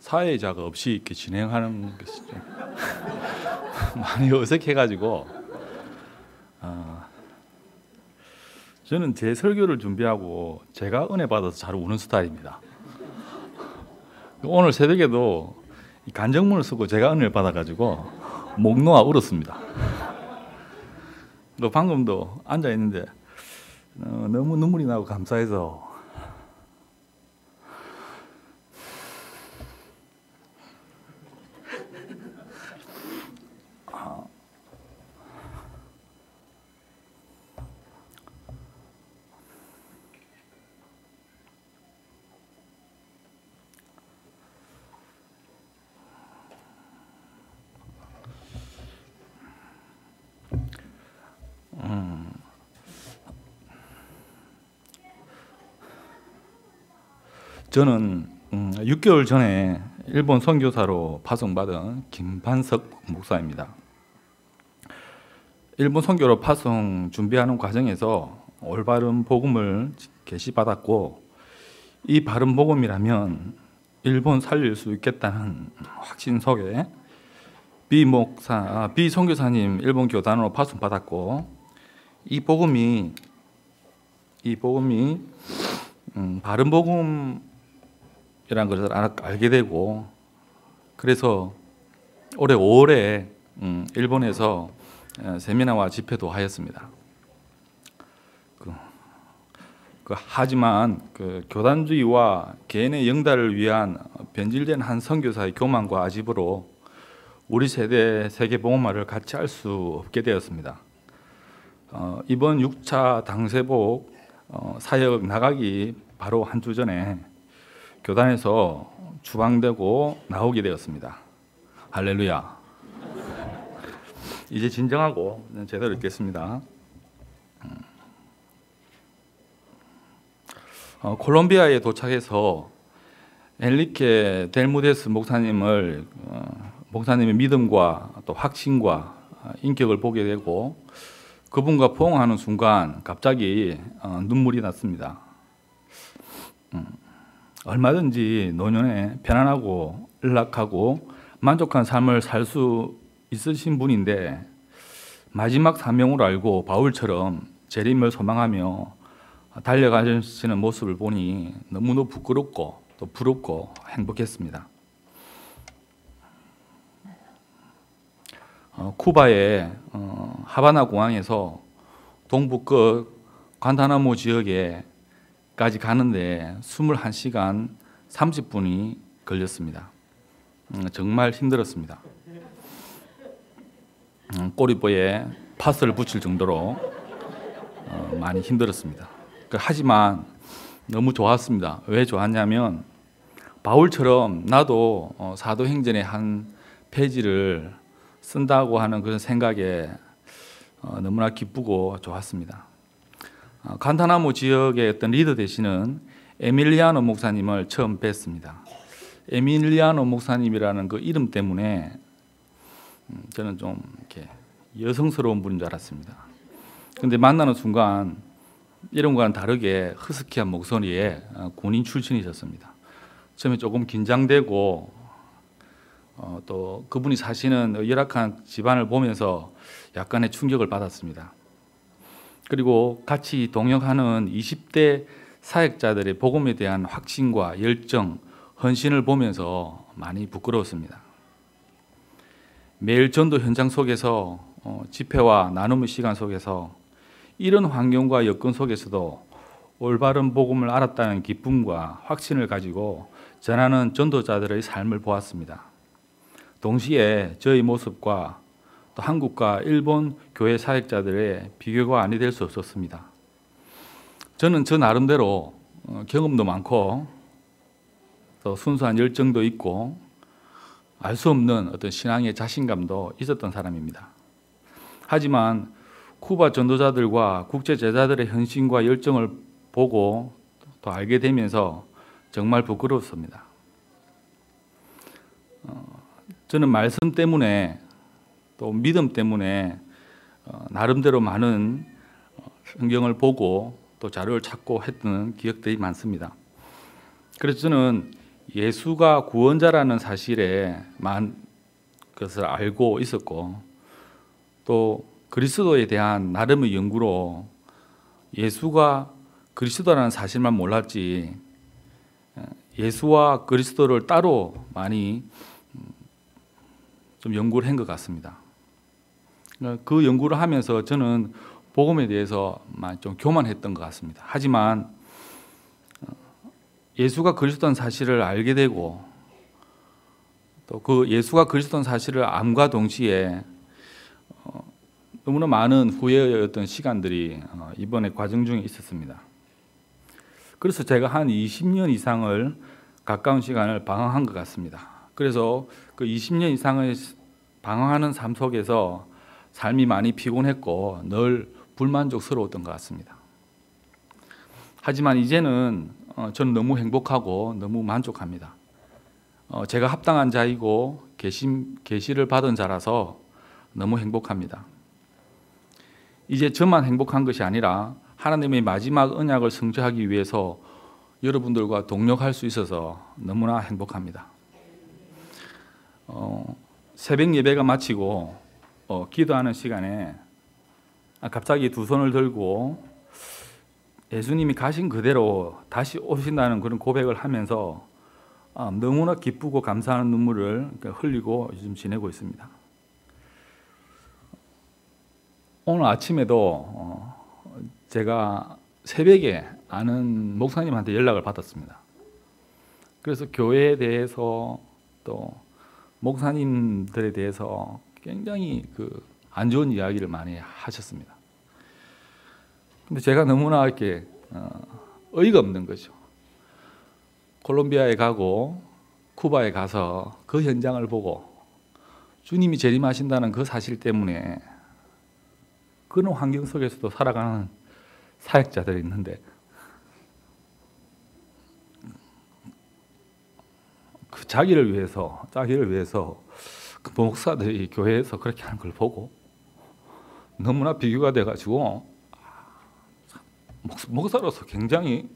사회자가 없이 이렇게 진행하는 것이 좀 많이 어색해가지고 저는 제 설교를 준비하고 제가 은혜 받아서 잘 우는 스타일입니다. 오늘 새벽에도 간증문을 쓰고 제가 은혜를 받아가지고 목 놓아 울었습니다. 또 방금도 앉아 있는데 너무 눈물이 나고 감사해서 저는 6개월 전에 일본 선교사로 파송받은 김반석 목사입니다. 일본 선교로 파송 준비하는 과정에서 올바른 복음을 계시받았고 이 바른 복음이라면 일본 살릴 수 있겠다는 확신 속에 비 선교사님 일본 교단으로 파송받았고 이 복음이 바른 복음 이라는 것을 알게 되고 그래서 올해 5월에 일본에서 세미나와 집회도 하였습니다. 하지만 교단주의와 개인의 영달을 위한 변질된 한 선교사의 교만과 아집으로 우리 세대 세계복음화를 같이 할 수 없게 되었습니다. 이번 6차 당세복 사역 나가기 바로 한 주 전에 교단에서 추방되고 나오게 되었습니다. 할렐루야. 이제 진정하고 제대로 읽겠습니다. 콜롬비아에 도착해서 엔리케 델무데스 목사님의 믿음과 또 확신과 인격을 보게 되고 그분과 포옹하는 순간 갑자기 눈물이 났습니다. 얼마든지 노년에 편안하고 안락하고 만족한 삶을 살 수 있으신 분인데 마지막 사명으로 알고 바울처럼 재림을 소망하며 달려가시는 모습을 보니 너무도 부끄럽고 또 부럽고 행복했습니다. 쿠바의 하바나 공항에서 동부 끝 관타나모 지역에까지 가는데 21시간 30분이 걸렸습니다. 정말 힘들었습니다. 꼬리뼈에 파스를 붙일 정도로 많이 힘들었습니다. 하지만 너무 좋았습니다. 왜 좋았냐면 바울처럼 나도 사도행전의 한 페이지를 쓴다고 하는 그런 생각에 너무나 기쁘고 좋았습니다. 관타나모 지역의 어떤 리더 되시는 에밀리아노 목사님을 처음 뵀습니다. 에밀리아노 목사님이라는 그 이름 때문에 저는 좀 이렇게 여성스러운 분인 줄 알았습니다. 그런데 만나는 순간 이름과는 다르게 허스키한 목소리에 군인 출신이셨습니다. 처음에 조금 긴장되고 또 그분이 사시는 열악한 집안을 보면서 약간의 충격을 받았습니다. 그리고 같이 동역하는 20대 사역자들의 복음에 대한 확신과 열정, 헌신을 보면서 많이 부끄러웠습니다. 매일 전도 현장 속에서 집회와 나눔의 시간 속에서 이런 환경과 여건 속에서도 올바른 복음을 알았다는 기쁨과 확신을 가지고 전하는 전도자들의 삶을 보았습니다. 동시에 저희 모습과 또 한국과 일본 교회 사역자들의 비교가 아니 될 수 없었습니다. 저는 저 나름대로 경험도 많고 또 순수한 열정도 있고 알 수 없는 어떤 신앙의 자신감도 있었던 사람입니다. 하지만 쿠바 전도자들과 국제 제자들의 헌신과 열정을 보고 또 알게 되면서 정말 부끄러웠습니다. 저는 말씀 때문에 또 믿음 때문에 나름대로 많은 성경을 보고 또 자료를 찾고 했던 기억들이 많습니다. 그래서 저는 예수가 구원자라는 사실에만 것을 알고 있었고, 또 그리스도에 대한 나름의 연구로 예수가 그리스도라는 사실만 몰랐지, 예수와 그리스도를 따로 많이 좀 연구를 한 것 같습니다. 그 연구를 하면서 저는 복음에 대해서 좀 교만했던 것 같습니다. 하지만 예수가 그리스도라는 사실을 알게 되고, 또 그 예수가 그리스도라는 사실을 암과 동시에 너무나 많은 후회의 어떤 시간들이 이번에 과정 중에 있었습니다. 그래서 제가 한 20년 이상을 가까운 시간을 방황한 것 같습니다. 그래서 그 20년 이상을 방황하는 삶 속에서 삶이 많이 피곤했고 늘 불만족스러웠던 것 같습니다. 하지만 이제는 저는 너무 행복하고 너무 만족합니다. 제가 합당한 자이고 계시를 받은 자라서 너무 행복합니다. 이제 저만 행복한 것이 아니라 하나님의 마지막 언약을 성취하기 위해서 여러분들과 동력할 수 있어서 너무나 행복합니다. 새벽 예배가 마치고 기도하는 시간에 갑자기 두 손을 들고 예수님이 가신 그대로 다시 오신다는 그런 고백을 하면서 너무나 기쁘고 감사하는 눈물을 흘리고 요즘 지내고 있습니다. 오늘 아침에도 제가 새벽에 아는 목사님한테 연락을 받았습니다. 그래서 교회에 대해서 또 목사님들에 대해서 굉장히 안 좋은 이야기를 많이 하셨습니다. 근데 제가 너무나 이렇게 어이가 없는 거죠. 콜롬비아에 가고 쿠바에 가서 그 현장을 보고 주님이 재림하신다는 그 사실 때문에 그런 환경 속에서도 살아가는 사역자들이 있는데, 그 자기를 위해서 그 목사들이 교회에서 그렇게 하는 걸 보고 너무나 비교가 돼가지고 목사로서 굉장히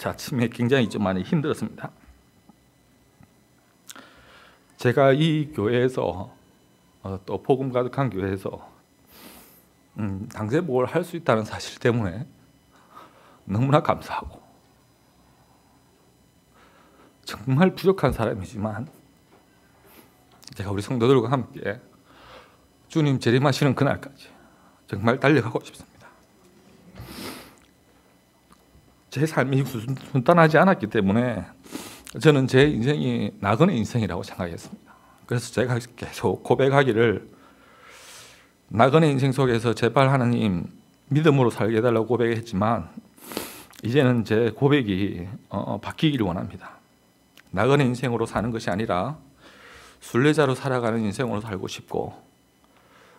아침에 굉장히 좀 많이 힘들었습니다. 제가 이 교회에서 또 복음 가득한 교회에서 당대복을 할 수 있다는 사실 때문에 너무나 감사하고, 정말 부족한 사람이지만 제가 우리 성도들과 함께 주님 재림하시는 그날까지 정말 달려가고 싶습니다. 제 삶이 순탄하지 않았기 때문에 저는 제 인생이 나그네 인생이라고 생각했습니다. 그래서 제가 계속 고백하기를, 나그네 인생 속에서 제발 하나님 믿음으로 살게 해달라고 고백했지만 이제는 제 고백이 바뀌기를 원합니다. 나그네 인생으로 사는 것이 아니라 순례자로 살아가는 인생으로 살고 싶고,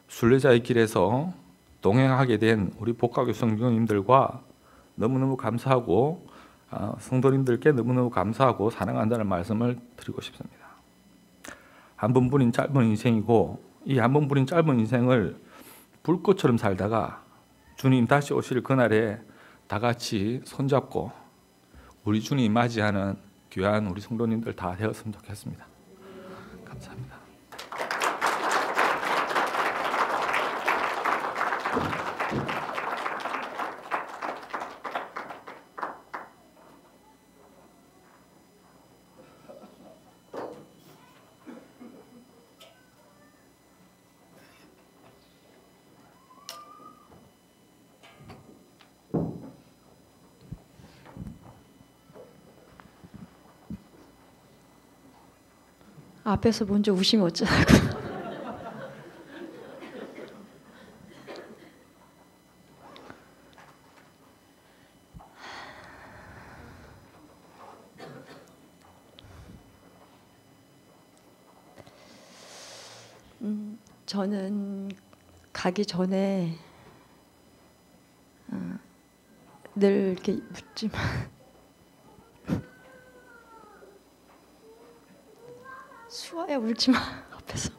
순례자의 길에서 동행하게 된 우리 복가교 성도님들과 너무너무 감사하고 성도님들께 너무너무 감사하고 사랑한다는 말씀을 드리고 싶습니다. 한 번뿐인 짧은 인생이고, 이 한 번뿐인 짧은 인생을 불꽃처럼 살다가 주님 다시 오실 그날에 다 같이 손잡고 우리 주님 맞이하는 귀한 우리 성도님들 다 되었으면 좋겠습니다. 감사합니다. 앞에서 먼저 우시면 어쩌라고. 저는 가기 전에 늘 이렇게 묻지만 수아야 울지 마 앞에서.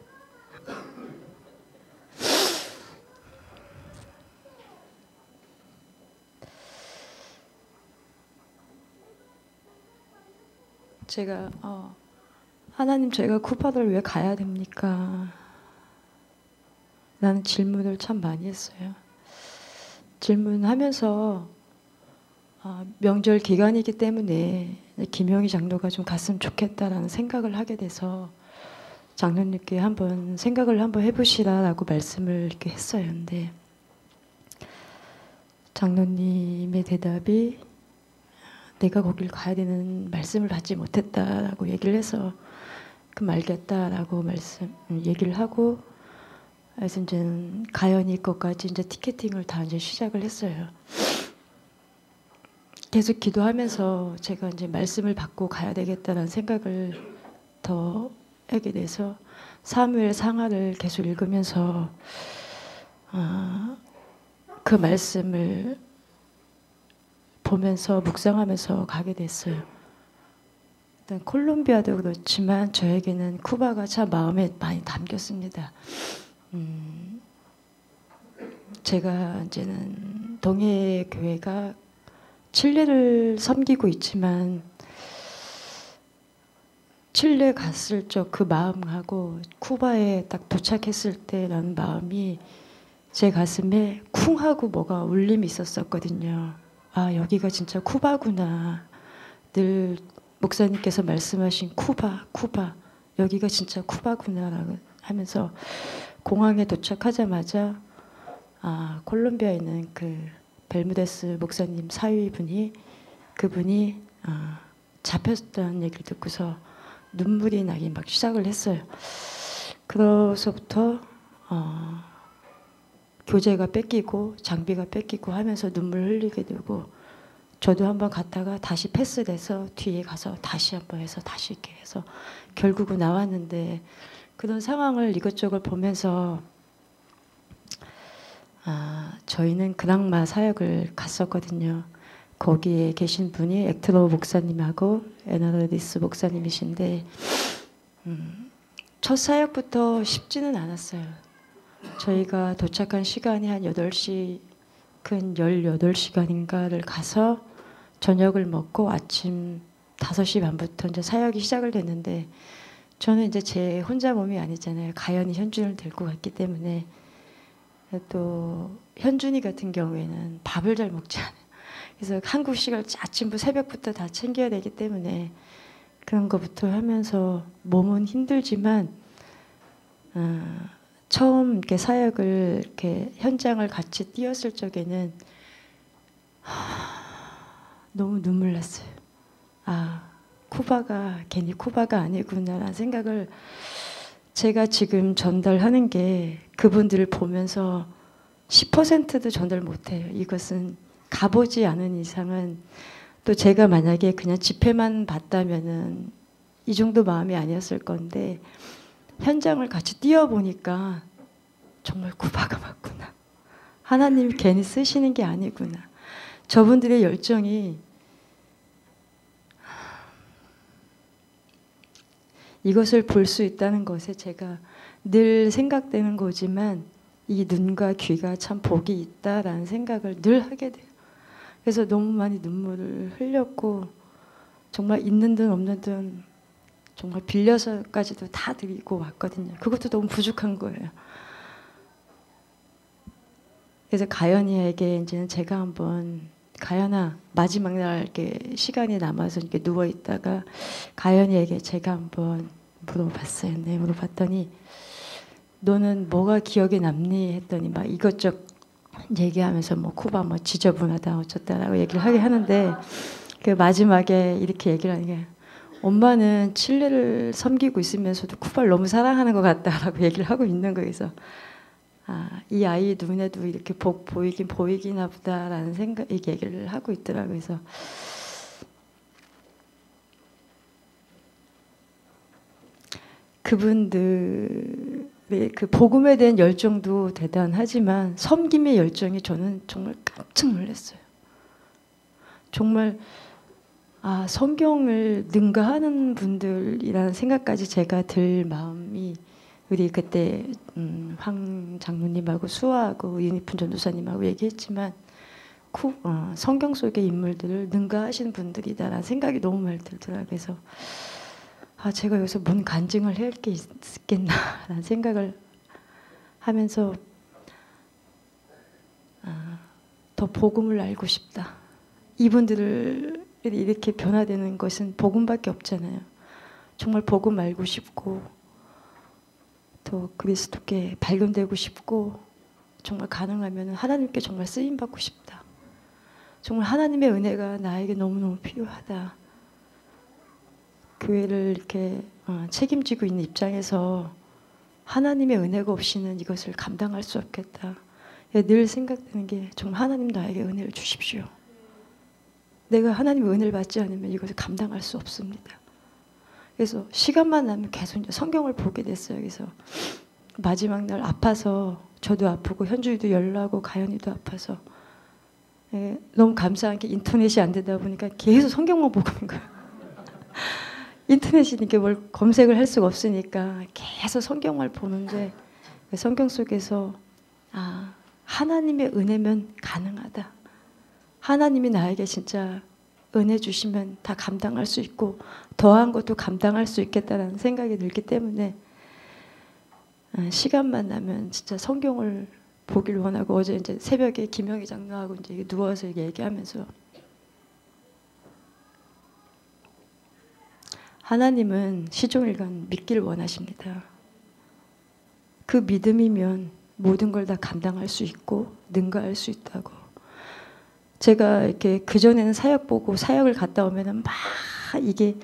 제가 하나님 저희가 쿠바를 왜 가야 됩니까? 라는 질문을 참 많이 했어요. 질문하면서 명절 기간이기 때문에 김영희 장로가 좀 갔으면 좋겠다라는 생각을 하게 돼서 장로님께 생각을 한번 해보시라라고 말씀을 이렇게 했어요. 근데 장로님의 대답이 내가 거길 가야 되는 말씀을 받지 못했다라고 얘기를 해서 그럼 알겠다라고 얘기를 하고 그래서 이제 가연이 것까지 이제 티켓팅을 다 이제 시작을 했어요. 계속 기도하면서 제가 이제 말씀을 받고 가야 되겠다라는 생각을 더 하게 돼서 사무엘 상하를 계속 읽으면서 그 말씀을 보면서 묵상하면서 가게 됐어요. 일단 콜롬비아도 그렇지만 저에게는 쿠바가 참 마음에 많이 담겼습니다. 제가 이제는 동해 교회가 칠레를 섬기고 있지만 칠레 갔을 적 그 마음하고 쿠바에 딱 도착했을 때라는 마음이 제 가슴에 쿵 하고 뭐가 울림이 있었거든요. 아, 여기가 진짜 쿠바구나. 늘 목사님께서 말씀하신 쿠바, 여기가 진짜 쿠바구나라고 하면서 공항에 도착하자마자 콜롬비아에 있는 그 벨무데스 목사님 사위분이 그분이 잡혔다는 얘기를 듣고서 눈물이 나기 막 시작을 했어요. 그로서부터 교재가 뺏기고 장비가 뺏기고 하면서 눈물 흘리게 되고 저도 한번 갔다가 다시 패스돼서 뒤에 가서 다시 한번 해서 다시 이렇게 해서 결국은 나왔는데 그런 상황을 이것저것 보면서 저희는 그랑마 사역을 갔었거든요. 거기에 계신 분이 액트로 목사님하고 에나르디스 목사님이신데 첫 사역부터 쉽지는 않았어요. 저희가 도착한 시간이 한 8시, 근 18시간인가를 가서 저녁을 먹고 아침 5시 반부터 이제 사역이 시작을 됐는데 저는 이제 제 혼자 몸이 아니잖아요. 가연이 현준을 들고 갔기 때문에 또 현준이 같은 경우에는 밥을 잘 먹지 않아요. 그래서 한국 시간 아침부터 새벽부터 다 챙겨야 되기 때문에 그런 것부터 하면서 몸은 힘들지만 처음 이렇게 사역을 이렇게 현장을 같이 뛰었을 적에는 너무 눈물 났어요. 쿠바가 괜히 쿠바가 아니구나라는 생각을 제가 지금 전달하는 게 그분들을 보면서 10%도 전달 못해요. 이것은 가보지 않은 이상은 또 제가 만약에 그냥 집회만 봤다면은 이 정도 마음이 아니었을 건데 현장을 같이 뛰어보니까 정말 쿠바가 맞구나. 하나님이 괜히 쓰시는 게 아니구나. 저분들의 열정이 이것을 볼 수 있다는 것에 제가 늘 생각되는 거지만 이 눈과 귀가 참 복이 있다라는 생각을 늘 하게 돼요. 그래서 너무 많이 눈물을 흘렸고 정말 있는 돈 없는 돈 정말 빌려서까지도 다 드리고 왔거든요. 그것도 너무 부족한 거예요. 그래서 가연이에게 이제는 제가 한번 가연아 마지막 날 이렇게 시간이 남아서 이렇게 누워 있다가 가연이에게 제가 한번 물어봤어요. 네, 물어봤더니 너는 뭐가 기억에 남니 했더니 막 이것저것 얘기하면서 뭐 쿠바 뭐 지저분하다 어쩌다라고 얘기를 하게 하는데 그 마지막에 이렇게 얘기를 하는 게 엄마는 칠레를 섬기고 있으면서도 쿠바를 너무 사랑하는 것 같다라고 얘기를 하고 있는 거예요. 그래서 이 아이 눈에도 이렇게 복 보이기나 보다라는 생각, 이 얘기를 하고 있더라고요. 그래서 그분들의 그 복음에 대한 열정도 대단하지만 섬김의 열정이 저는 정말 깜짝 놀랐어요. 정말 성경을 능가하는 분들이라는 생각까지 제가 들 마음이 우리 그때 황 장로님하고 수아하고 윤희푼 전도사님하고 얘기했지만 성경 속의 인물들을 능가하시는 분들이다라는 생각이 너무 많이 들더라고요. 그래서 제가 여기서 뭔 간증을 할 게 있겠나라는 생각을 하면서 더 복음을 알고 싶다. 이분들이 이렇게 변화되는 것은 복음밖에 없잖아요. 정말 복음 알고 싶고 더 그리스도께 발견되고 싶고 정말 가능하면 하나님께 정말 쓰임받고 싶다. 정말 하나님의 은혜가 나에게 너무너무 필요하다. 교회를 이렇게 책임지고 있는 입장에서 하나님의 은혜가 없이는 이것을 감당할 수 없겠다. 늘 생각되는 게 정말 하나님 나에게 은혜를 주십시오. 내가 하나님의 은혜를 받지 않으면 이것을 감당할 수 없습니다. 그래서 시간만 나면 계속 이제 성경을 보게 됐어요. 그래서 마지막 날 아파서 저도 아프고 현주이도 열나고 가연이도 아파서 너무 감사한 게 인터넷이 안 되다 보니까 계속 성경만 보고 있는 거예요. 인터넷이니까 뭘 검색을 할 수가 없으니까 계속 성경만 보는데 성경 속에서 하나님의 은혜면 가능하다. 하나님이 나에게 진짜 은혜 주시면 다 감당할 수 있고 더한 것도 감당할 수 있겠다라는 생각이 들기 때문에 시간만 나면 진짜 성경을 보길 원하고 어제 이제 새벽에 김영희 장로하고 이제 누워서 얘기하면서 하나님은 시종일관 믿기를 원하십니다. 그 믿음이면 모든 걸 다 감당할 수 있고 능가할 수 있다고. 제가 이렇게 그전에는 사역 보고 사역을 갔다 오면은 막 이게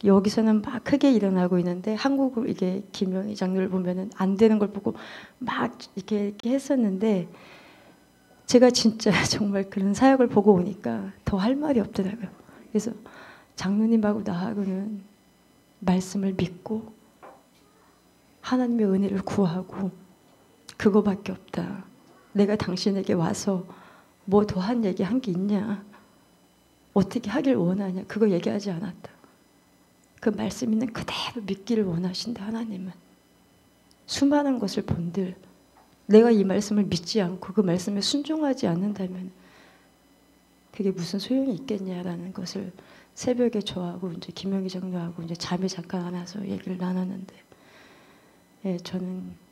여기서는 막 크게 일어나고 있는데 한국을 이게 김영희 장로를 보면은 안 되는 걸 보고 막 이렇게 했었는데 제가 진짜 정말 그런 사역을 보고 오니까 더 할 말이 없더라고요. 그래서 장로님하고 나하고는 말씀을 믿고 하나님의 은혜를 구하고 그거밖에 없다. 내가 당신에게 와서 뭐 더한 얘기 한 게 있냐? 어떻게 하길 원하냐? 그거 얘기하지 않았다. 그 말씀 있는 그대로 믿기를 원하신다. 하나님은. 수많은 것을 본들 내가 이 말씀을 믿지 않고 그 말씀에 순종하지 않는다면 그게 무슨 소용이 있겠냐라는 것을 새벽에 저하고 이제 김영희 장로하고 이제 잠이 잠깐 안 와서 얘기를 나눴는데 저는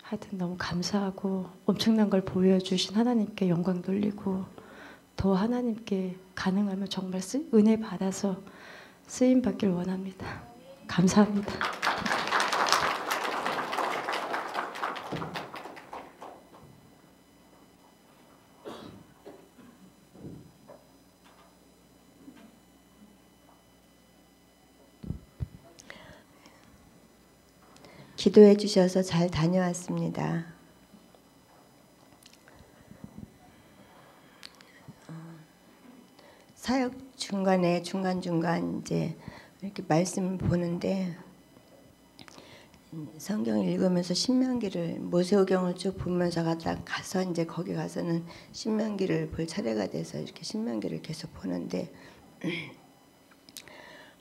하여튼 너무 감사하고 엄청난 걸 보여주신 하나님께 영광 돌리고 더 하나님께 가능하면 정말 은혜 받아서 쓰임 받길 원합니다. 감사합니다. 기도해 주셔서 잘 다녀왔습니다. 사역 중간에 중간중간 이제 이렇게 말씀을 보는데 성경 읽으면서 신명기를 모세오경을 쭉 보면서 가서 이제 거기 가서는 신명기를 볼 차례가 돼서 이렇게 신명기를 계속 보는데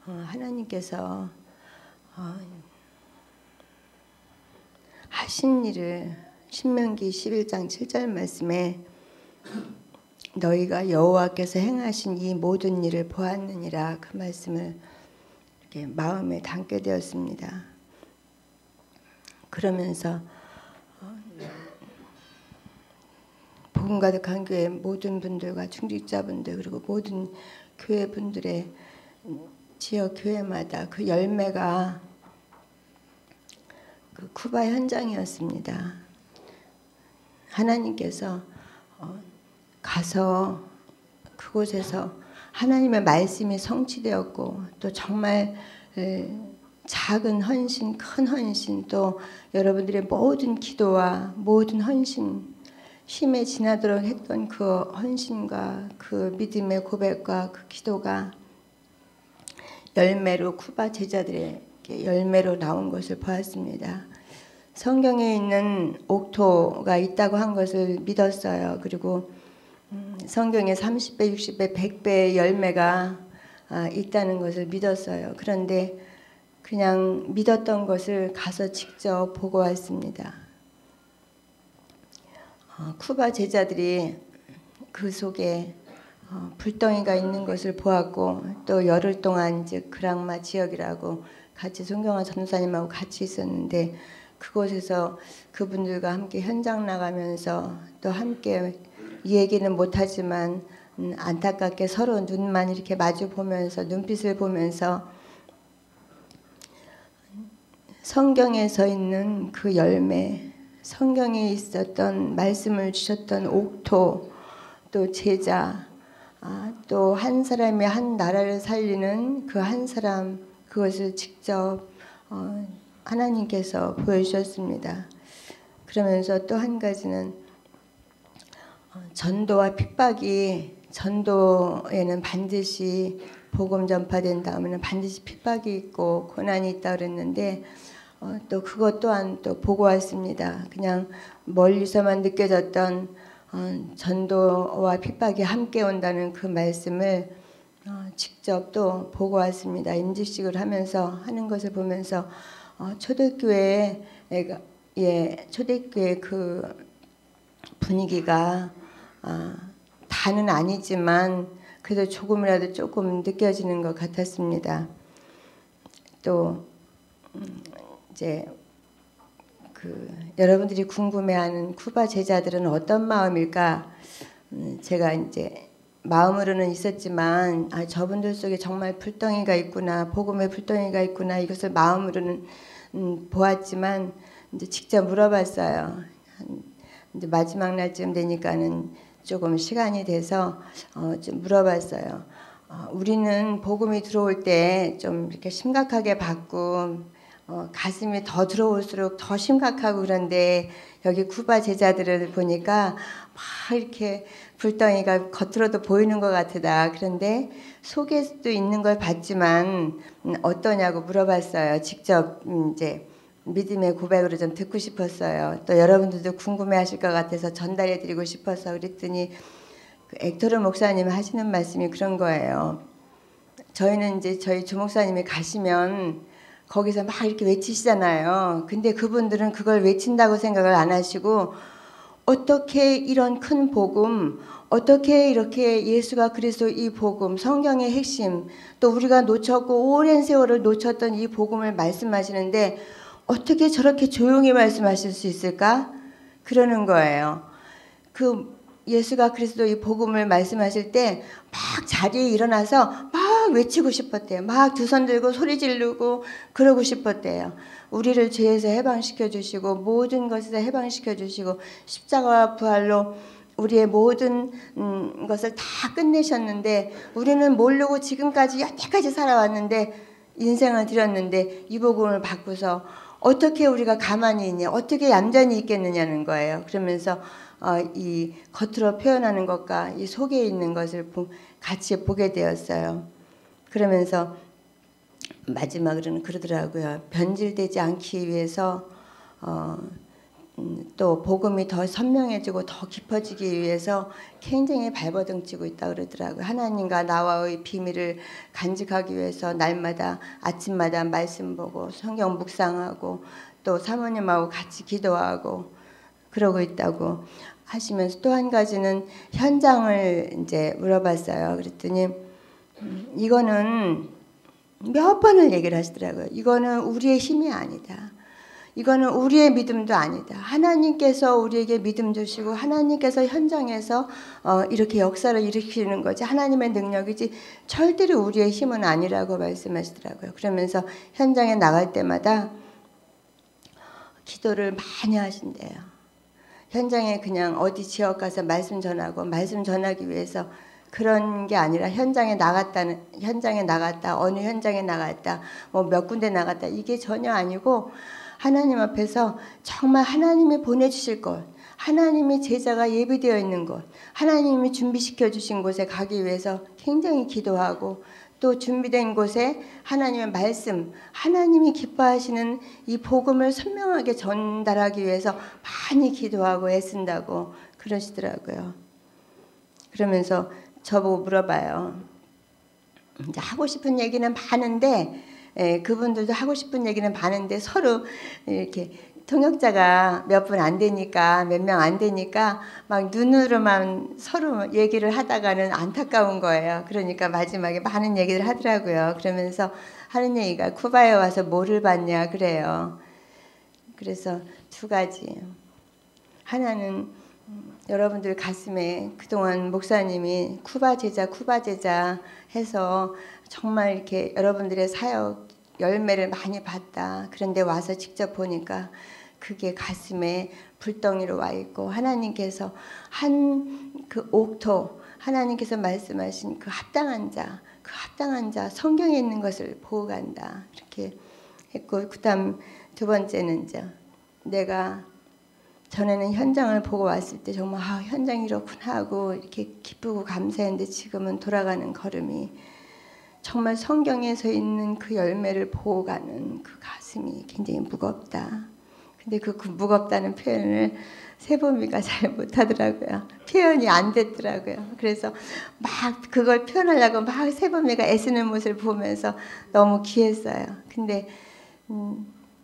하나님께서 하신 일을 신명기 11장 7절 말씀에 너희가 여호와께서 행하신 이 모든 일을 보았느니라 그 말씀을 이렇게 마음에 담게 되었습니다. 그러면서 복음 가득한 교회 모든 분들과 중직자분들 그리고 모든 교회 분들의 지역 교회마다 그 열매가 그 쿠바 현장이었습니다. 하나님께서 가서 그곳에서 하나님의 말씀이 성취되었고 또 정말 작은 헌신, 큰 헌신 또 여러분들의 모든 기도와 모든 헌신 힘에 지나도록 했던 그 헌신과 그 믿음의 고백과 그 기도가 열매로 쿠바 제자들의 열매로 나온 것을 보았습니다. 성경에 있는 옥토가 있다고 한 것을 믿었어요. 그리고 성경에 30배, 60배, 100배의 열매가 있다는 것을 믿었어요. 그런데 그냥 믿었던 것을 가서 직접 보고 왔습니다. 쿠바 제자들이 그 속에 불덩이가 있는 것을 보았고 또 열흘 동안 이제 그랑마 지역이라고 같이 송경화 전도사님하고 같이 있었는데 그곳에서 그분들과 함께 현장 나가면서 또 함께 이 얘기는 못하지만 안타깝게 서로 눈만 이렇게 마주 보면서 눈빛을 보면서 성경에서 있는 그 열매, 성경에 있었던 말씀을 주셨던 옥토, 또 제자, 또 한 사람이 한 나라를 살리는 그 한 사람, 그것을 직접 하나님께서 보여주셨습니다. 그러면서 또 한 가지는 전도와 핍박이, 전도에는 반드시 복음 전파된 다음에는 반드시 핍박이 있고 고난이 있다 그랬는데 또 그것 또한 또 보고 왔습니다. 그냥 멀리서만 느껴졌던 전도와 핍박이 함께 온다는 그 말씀을 직접 또 보고 왔습니다. 임직식을 하면서 하는 것을 보면서 초대교회 그 분위기가 다는 아니지만 그래도 조금이라도 조금 느껴지는 것 같았습니다. 또 이제 여러분들이 궁금해하는 쿠바 제자들은 어떤 마음일까? 제가 이제 마음으로는 있었지만 저분들 속에 정말 불덩이가 있구나, 복음의 불덩이가 있구나 이것을 마음으로는 보았지만 이제 직접 물어봤어요. 이제 마지막 날쯤 되니까는 조금 시간이 돼서 좀 물어봤어요. 우리는 복음이 들어올 때 좀 이렇게 심각하게 받고 가슴이 더 들어올수록 더 심각하고 그런데 여기 쿠바 제자들을 보니까 막 이렇게 불덩이가 겉으로도 보이는 것 같으다. 그런데 속에도 있는 걸 봤지만 어떠냐고 물어봤어요. 직접 이제 믿음의 고백으로 좀 듣고 싶었어요. 또 여러분들도 궁금해하실 것 같아서 전달해드리고 싶어서 그랬더니 그 엑토르 목사님 하시는 말씀이 그런 거예요. 저희는 이제 저희 주목사님이 가시면 거기서 막 이렇게 외치시잖아요. 근데 그분들은 그걸 외친다고 생각을 안 하시고 어떻게 이런 큰 복음, 어떻게 이렇게 예수가 그리스도 이 복음, 성경의 핵심, 또 우리가 놓쳤고 오랜 세월을 놓쳤던 이 복음을 말씀하시는데 어떻게 저렇게 조용히 말씀하실 수 있을까? 그러는 거예요. 그 예수가 그리스도 이 복음을 말씀하실 때 막 자리에 일어나서 막 외치고 싶었대요. 막 두 손 들고 소리 지르고 그러고 싶었대요. 우리를 죄에서 해방시켜 주시고 모든 것에서 해방시켜 주시고 십자가와 부활로 우리의 모든 것을 다 끝내셨는데 우리는 모르고 지금까지 여태까지 살아왔는데 인생을 드렸는데 이 복음을 받고서 어떻게 우리가 가만히 있냐, 어떻게 얌전히 있겠느냐는 거예요. 그러면서 이 겉으로 표현하는 것과 이 속에 있는 것을 같이 보게 되었어요. 그러면서 마지막으로는 그러더라고요. 변질되지 않기 위해서 또 복음이 더 선명해지고 더 깊어지기 위해서 굉장히 발버둥 치고 있다 그러더라고요. 하나님과 나와의 비밀을 간직하기 위해서 날마다 아침마다 말씀 보고 성경 묵상하고 또 사모님하고 같이 기도하고 그러고 있다고 하시면서 또 한 가지는 현장을 이제 물어봤어요. 그랬더니 이거는 몇 번을 얘기를 하시더라고요. 이거는 우리의 힘이 아니다. 이거는 우리의 믿음도 아니다. 하나님께서 우리에게 믿음 주시고 하나님께서 현장에서 이렇게 역사를 일으키는 거지 하나님의 능력이지 절대로 우리의 힘은 아니라고 말씀하시더라고요. 그러면서 현장에 나갈 때마다 기도를 많이 하신대요. 현장에 그냥 어디 지역 가서 말씀 전하고 말씀 전하기 위해서 그런 게 아니라 현장에 나갔다 어느 현장에 나갔다 뭐 몇 군데 나갔다 이게 전혀 아니고 하나님 앞에서 정말 하나님이 보내주실 것, 하나님의 제자가 예비되어 있는 곳, 하나님이 준비시켜 주신 곳에 가기 위해서 굉장히 기도하고 또 준비된 곳에 하나님의 말씀, 하나님이 기뻐하시는 이 복음을 선명하게 전달하기 위해서 많이 기도하고 애쓴다고 그러시더라고요. 그러면서 저보고 물어봐요. 이제 하고 싶은 얘기는 많은데 그분들도 하고 싶은 얘기는 많은데 서로 이렇게 통역자가 몇 분 안 되니까, 몇 명 안 되니까 막 눈으로만 서로 얘기를 하다가는 안타까운 거예요. 그러니까 마지막에 많은 얘기를 하더라고요. 그러면서 하는 얘기가 쿠바에 와서 뭐를 봤냐 그래요. 그래서 두 가지. 하나는 여러분들 가슴에 그동안 목사님이 쿠바 제자 해서 정말 이렇게 여러분들의 사역 열매를 많이 봤다. 그런데 와서 직접 보니까 그게 가슴에 불덩이로 와 있고 하나님께서 한 그 옥토 하나님께서 말씀하신 그 합당한 자 성경에 있는 것을 보고 간다. 이렇게 했고 그다음 두 번째는 이제 내가 전에는 현장을 보고 왔을 때 정말 현장이 이렇구나 하고 이렇게 기쁘고 감사했는데 지금은 돌아가는 걸음이 정말 성경에서 있는 그 열매를 보고 가는 그 가슴이 굉장히 무겁다. 근데 그 무겁다는 표현을 세범이가 잘 못하더라고요. 표현이 안 됐더라고요. 그래서 막 그걸 표현하려고 막 세범이가 애쓰는 모습을 보면서 너무 귀했어요. 근데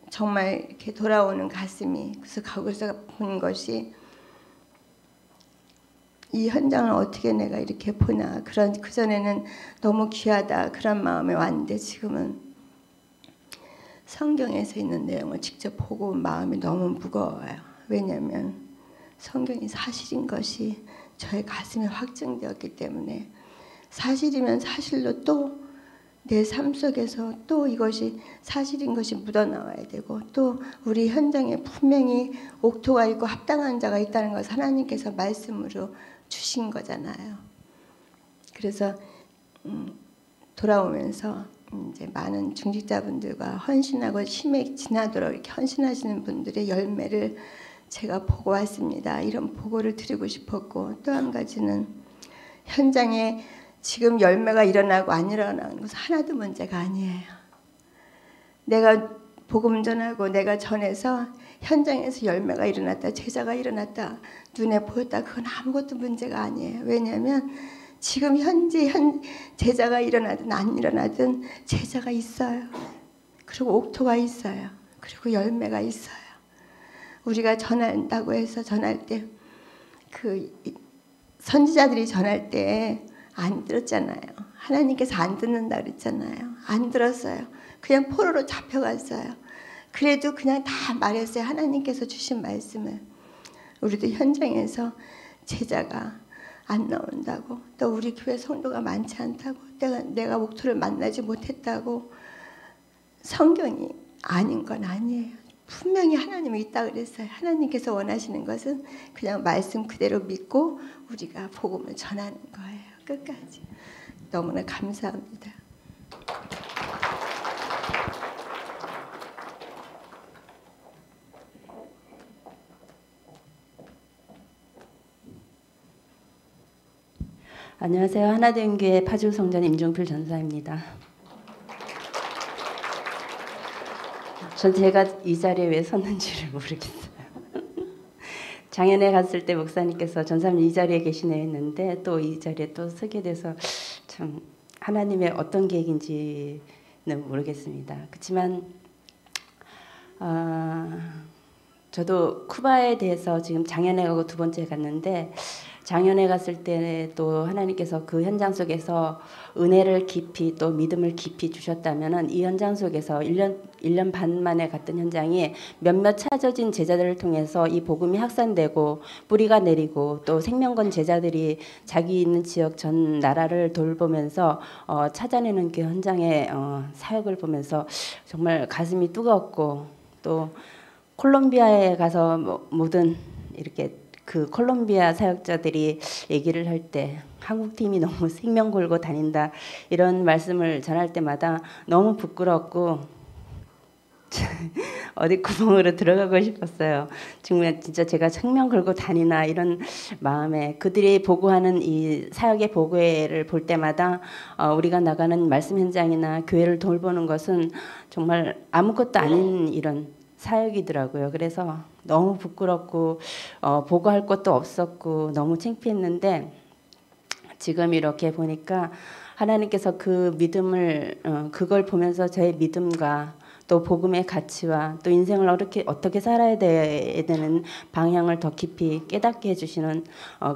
정말 이렇게 돌아오는 가슴이 그래서 거기서 본 것이 이 현장을 어떻게 내가 이렇게 보나 그런 그 전에는 너무 귀하다 그런 마음이 왔는데 지금은 성경에서 있는 내용을 직접 보고 온 마음이 너무 무거워요. 왜냐하면 성경이 사실인 것이 저의 가슴에 확증되었기 때문에 사실이면 사실로 또 내 삶 속에서 또 이것이 사실인 것이 묻어나와야 되고 또 우리 현장에 분명히 옥토가 있고 합당한 자가 있다는 것을 하나님께서 말씀으로 주신 거잖아요. 그래서 돌아오면서 이제 많은 중직자분들과 헌신하고 심에 지나도록 이렇게 헌신하시는 분들의 열매를 제가 보고 왔습니다. 이런 보고를 드리고 싶었고 또 한 가지는 현장에 지금 열매가 일어나고 안 일어나는 것은 하나도 문제가 아니에요. 내가 복음 전하고 내가 전해서 현장에서 열매가 일어났다, 제자가 일어났다, 눈에 보였다, 그건 아무것도 문제가 아니에요. 왜냐하면 지금 현재 제자가 일어나든 안 일어나든 제자가 있어요. 그리고 옥토가 있어요. 그리고 열매가 있어요. 우리가 전한다고 해서 전할 때 그 선지자들이 전할 때 안 들었잖아요. 하나님께서 안 듣는다 그랬잖아요. 안 들었어요. 그냥 포로로 잡혀갔어요. 그래도 그냥 다 말했어요. 하나님께서 주신 말씀을. 우리도 현장에서 제자가 안 나온다고 또 우리 교회 성도가 많지 않다고 내가 목표를 만나지 못했다고 성경이 아닌 건 아니에요. 분명히 하나님이 있다 그랬어요. 하나님께서 원하시는 것은 그냥 말씀 그대로 믿고 우리가 복음을 전하는 거예요. 끝까지. 너무나 감사합니다. 안녕하세요. 하나된교회 파주성전 임종필 전사입니다. 전 제가 이 자리에 왜 섰는지를 모르겠어요. 작년에 갔을 때 목사님께서 전사님 이 자리에 계시네 했는데 또 이 자리에 또 서게 돼서 참 하나님의 어떤 계획인지는 모르겠습니다. 그렇지만 저도 쿠바에 대해서 지금 작년에 가고 두 번째 갔는데 작년에 갔을 때도 하나님께서 그 현장 속에서 은혜를 깊이 또 믿음을 깊이 주셨다면은 이 현장 속에서 1년 반 만에 갔던 현장이 몇몇 찾아진 제자들을 통해서 이 복음이 확산되고 뿌리가 내리고 또 생명건 제자들이 자기 있는 지역 전 나라를 돌보면서 찾아내는 그 현장의 사역을 보면서 정말 가슴이 뜨겁고 또 콜롬비아에 가서 모든 이렇게 그 콜롬비아 사역자들이 얘기를 할 때 한국 팀이 너무 생명 걸고 다닌다 이런 말씀을 전할 때마다 너무 부끄럽고 어디 구멍으로 들어가고 싶었어요. 정말 진짜 제가 생명 걸고 다니나 이런 마음에 그들이 보고하는 이 사역의 보고회를 볼 때마다 우리가 나가는 말씀 현장이나 교회를 돌보는 것은 정말 아무것도 아닌 이런 사역이더라고요. 그래서 너무 부끄럽고 보고할 것도 없었고 너무 창피했는데 지금 이렇게 보니까 하나님께서 그 믿음을 그걸 보면서 저의 믿음과 또 복음의 가치와 또 인생을 어떻게 살아야 되는 방향을 더 깊이 깨닫게 해주시는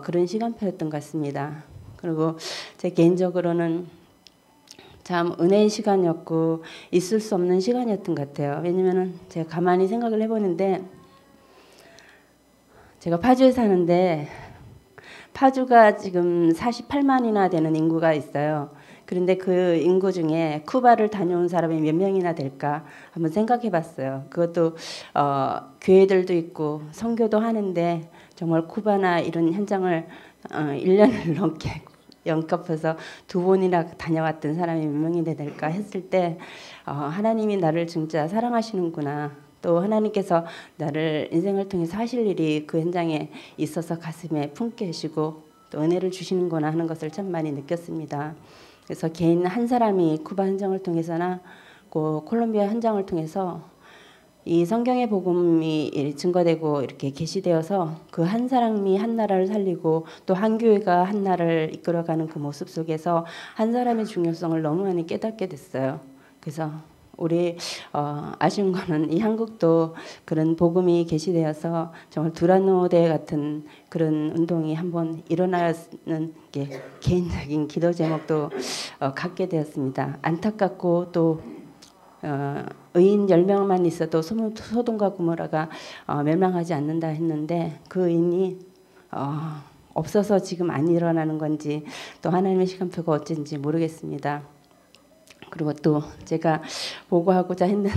그런 시간표였던 것 같습니다. 그리고 제 개인적으로는 참 은혜의 시간이었고 있을 수 없는 시간이었던 것 같아요. 왜냐면은 제가 가만히 생각을 해보는데 제가 파주에 사는데 파주가 지금 48만이나 되는 인구가 있어요. 그런데 그 인구 중에 쿠바를 다녀온 사람이 몇 명이나 될까 한번 생각해 봤어요. 그것도 교회들도 있고 선교도 하는데 정말 쿠바나 이런 현장을 1년을 넘게 연급해서 2번이나 다녀왔던 사람이 몇 명이나 될까 했을 때 하나님이 나를 진짜 사랑하시는구나. 또 하나님께서 나를 인생을 통해서 하실 일이 그 현장에 있어서 가슴에 품게 하시고 또 은혜를 주시는구나 하는 것을 참 많이 느꼈습니다. 그래서 개인 한 사람이 쿠바 현장을 통해서나 콜롬비아 현장을 통해서 이 성경의 복음이 증거되고 이렇게 계시되어서 그 한 사람이 한 나라를 살리고 또 한 교회가 한 나라를 이끌어가는 그 모습 속에서 한 사람의 중요성을 너무 많이 깨닫게 됐어요. 그래서 우리 아쉬운 거는 이 한국도 그런 복음이 계시되어서 정말 두란노대 같은 그런 운동이 한번 일어나는 게 개인적인 기도 제목도 갖게 되었습니다. 안타깝고 또 의인 10명만 있어도 소돔과 고모라가 멸망하지 않는다 했는데 그 의인이 없어서 지금 안 일어나는 건지 또 하나님의 시간표가 어쩐지 모르겠습니다. 그리고 또 제가 보고하고자 했는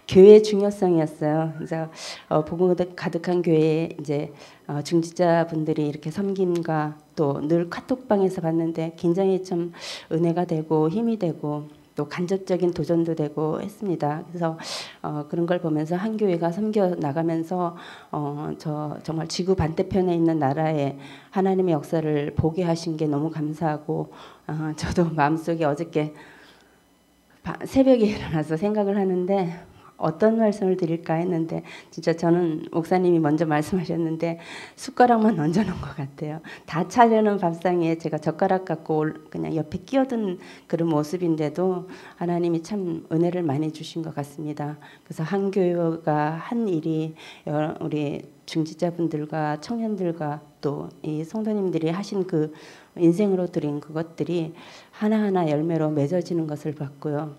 교회의 중요성이었어요. 그래서 복음 가득한 교회에 이제 중직자분들이 이렇게 섬김과 또 늘 카톡방에서 봤는데 굉장히 좀 은혜가 되고 힘이 되고 또 간접적인 도전도 되고 했습니다. 그래서 그런 걸 보면서 한 교회가 섬겨 나가면서 정말 지구 반대편에 있는 나라에 하나님의 역사를 보게 하신 게 너무 감사하고 저도 마음속에 어저께 새벽에 일어나서 생각을 하는데 어떤 말씀을 드릴까 했는데 진짜 저는 목사님이 먼저 말씀하셨는데 숟가락만 얹어놓은 것 같아요. 다 차려놓은 밥상에 제가 젓가락 갖고 그냥 옆에 끼어든 그런 모습인데도 하나님이 참 은혜를 많이 주신 것 같습니다. 그래서 한 교회가 한 일이 우리 중직자분들과 청년들과 또 이 성도님들이 하신 그 인생으로 드린 그것들이 하나하나 열매로 맺어지는 것을 봤고요.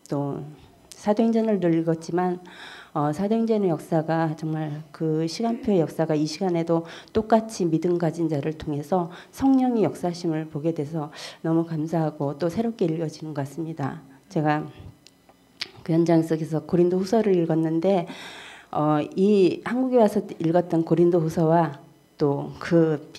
또 사도행전을 늘 읽었지만 사도행전의 역사가 정말 그 시간표의 역사가 이 시간에도 똑같이 믿음 가진 자를 통해서 성령의 역사심을 보게 돼서 너무 감사하고 또 새롭게 읽어지는 것 같습니다. 제가 그 현장 속에서 고린도 후서를 읽었는데 이 한국에 와서 읽었던 고린도 후서와 또 그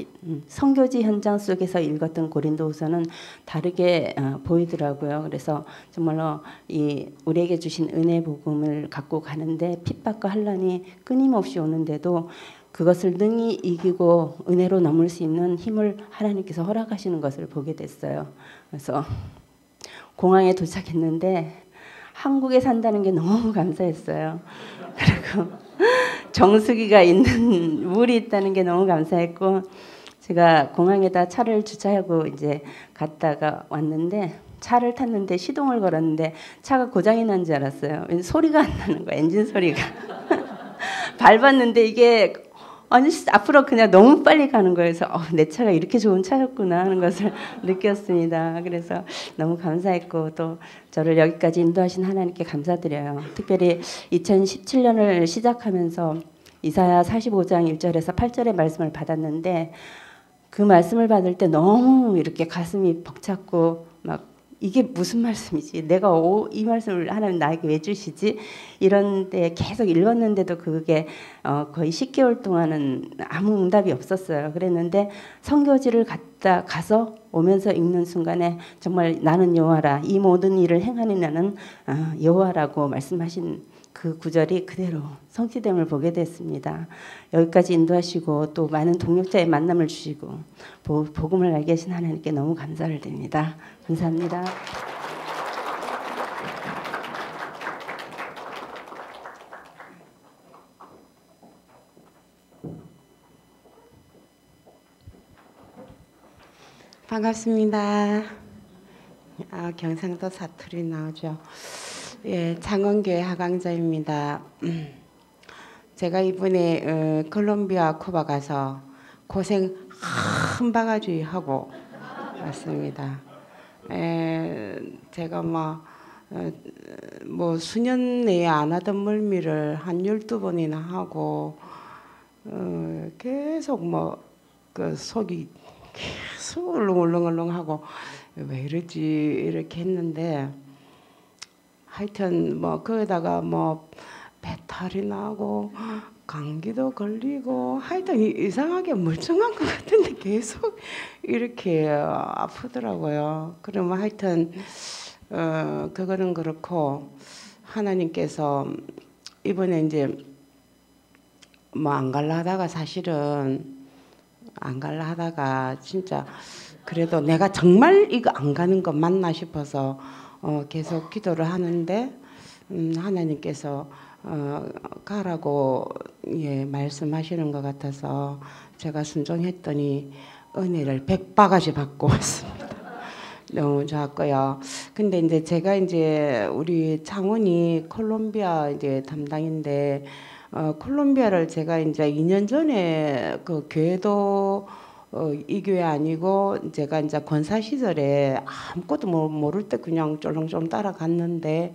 선교지 현장 속에서 읽었던 고린도후서는 다르게 보이더라고요. 그래서 정말로 이 우리에게 주신 은혜 복음을 갖고 가는데 핍박과 환난이 끊임없이 오는데도 그것을 능히 이기고 은혜로 넘을 수 있는 힘을 하나님께서 허락하시는 것을 보게 됐어요. 그래서 공항에 도착했는데 한국에 산다는 게 너무 감사했어요. 그리고 정수기가 있는 물이 있다는 게 너무 감사했고 제가 공항에다 차를 주차하고 이제 갔다가 왔는데 차를 탔는데 시동을 걸었는데 차가 고장이 난 줄 알았어요. 소리가 안 나는 거야. 엔진 소리가. 밟았는데 이게 아니 앞으로 그냥 너무 빨리 가는 거예요. 그래서 내 차가 이렇게 좋은 차였구나 하는 것을 느꼈습니다. 그래서 너무 감사했고 또 저를 여기까지 인도하신 하나님께 감사드려요. 특별히 2017년을 시작하면서 이사야 45장 1절에서 8절의 말씀을 받았는데 그 말씀을 받을 때 너무 이렇게 가슴이 벅찼고 막 이게 무슨 말씀이지? 내가 이 말씀을 하나님 나에게 왜 주시지? 이런데 계속 읽었는데도 그게 거의 10개월 동안은 아무 응답이 없었어요. 그랬는데 선교지를 가서 오면서 읽는 순간에 정말 나는 여호와라 이 모든 일을 행하는 나는 여호와라고 말씀하신 그 구절이 그대로 성취됨을 보게 됐습니다. 여기까지 인도하시고 또 많은 동력자의 만남을 주시고 복음을 알게 하신 하나님께 너무 감사를 드립니다. 감사합니다. 반갑습니다. 경상도 사투리 나오죠. 예, 창원교회 하강자입니다. 제가 이번에 콜롬비아, 쿠바 가서 고생 한 바가지 하고 왔습니다. 제가 뭐 수년 내에 안 하던 멀미를 한 12번이나 하고 계속 그 속이 계속 울렁울렁하고 왜 이러지 이렇게 했는데 하여튼 거기다가 배탈이 나고 감기도 걸리고 하여튼 이상하게 멀쩡한 것 같은데 계속 이렇게 아프더라고요. 그러면 하여튼 그거는 그렇고 하나님께서 이번에 이제 안 갈라 하다가 사실은 안 갈라 하다가 진짜 그래도 내가 정말 이거 안 가는 거 맞나 싶어서 계속 기도를 하는데 하나님께서 가라고 말씀하시는 것 같아서 제가 순종했더니 은혜를 100바가지 받고 왔습니다. 너무 좋았고요. 근데 이제 제가 이제 우리 창원이 콜롬비아 이제 담당인데 콜롬비아를 제가 이제 2년 전에 그 교회도 이 교회 아니고 제가 이제 권사 시절에 아무것도 모를 때 그냥 쫄렁쫄렁 따라갔는데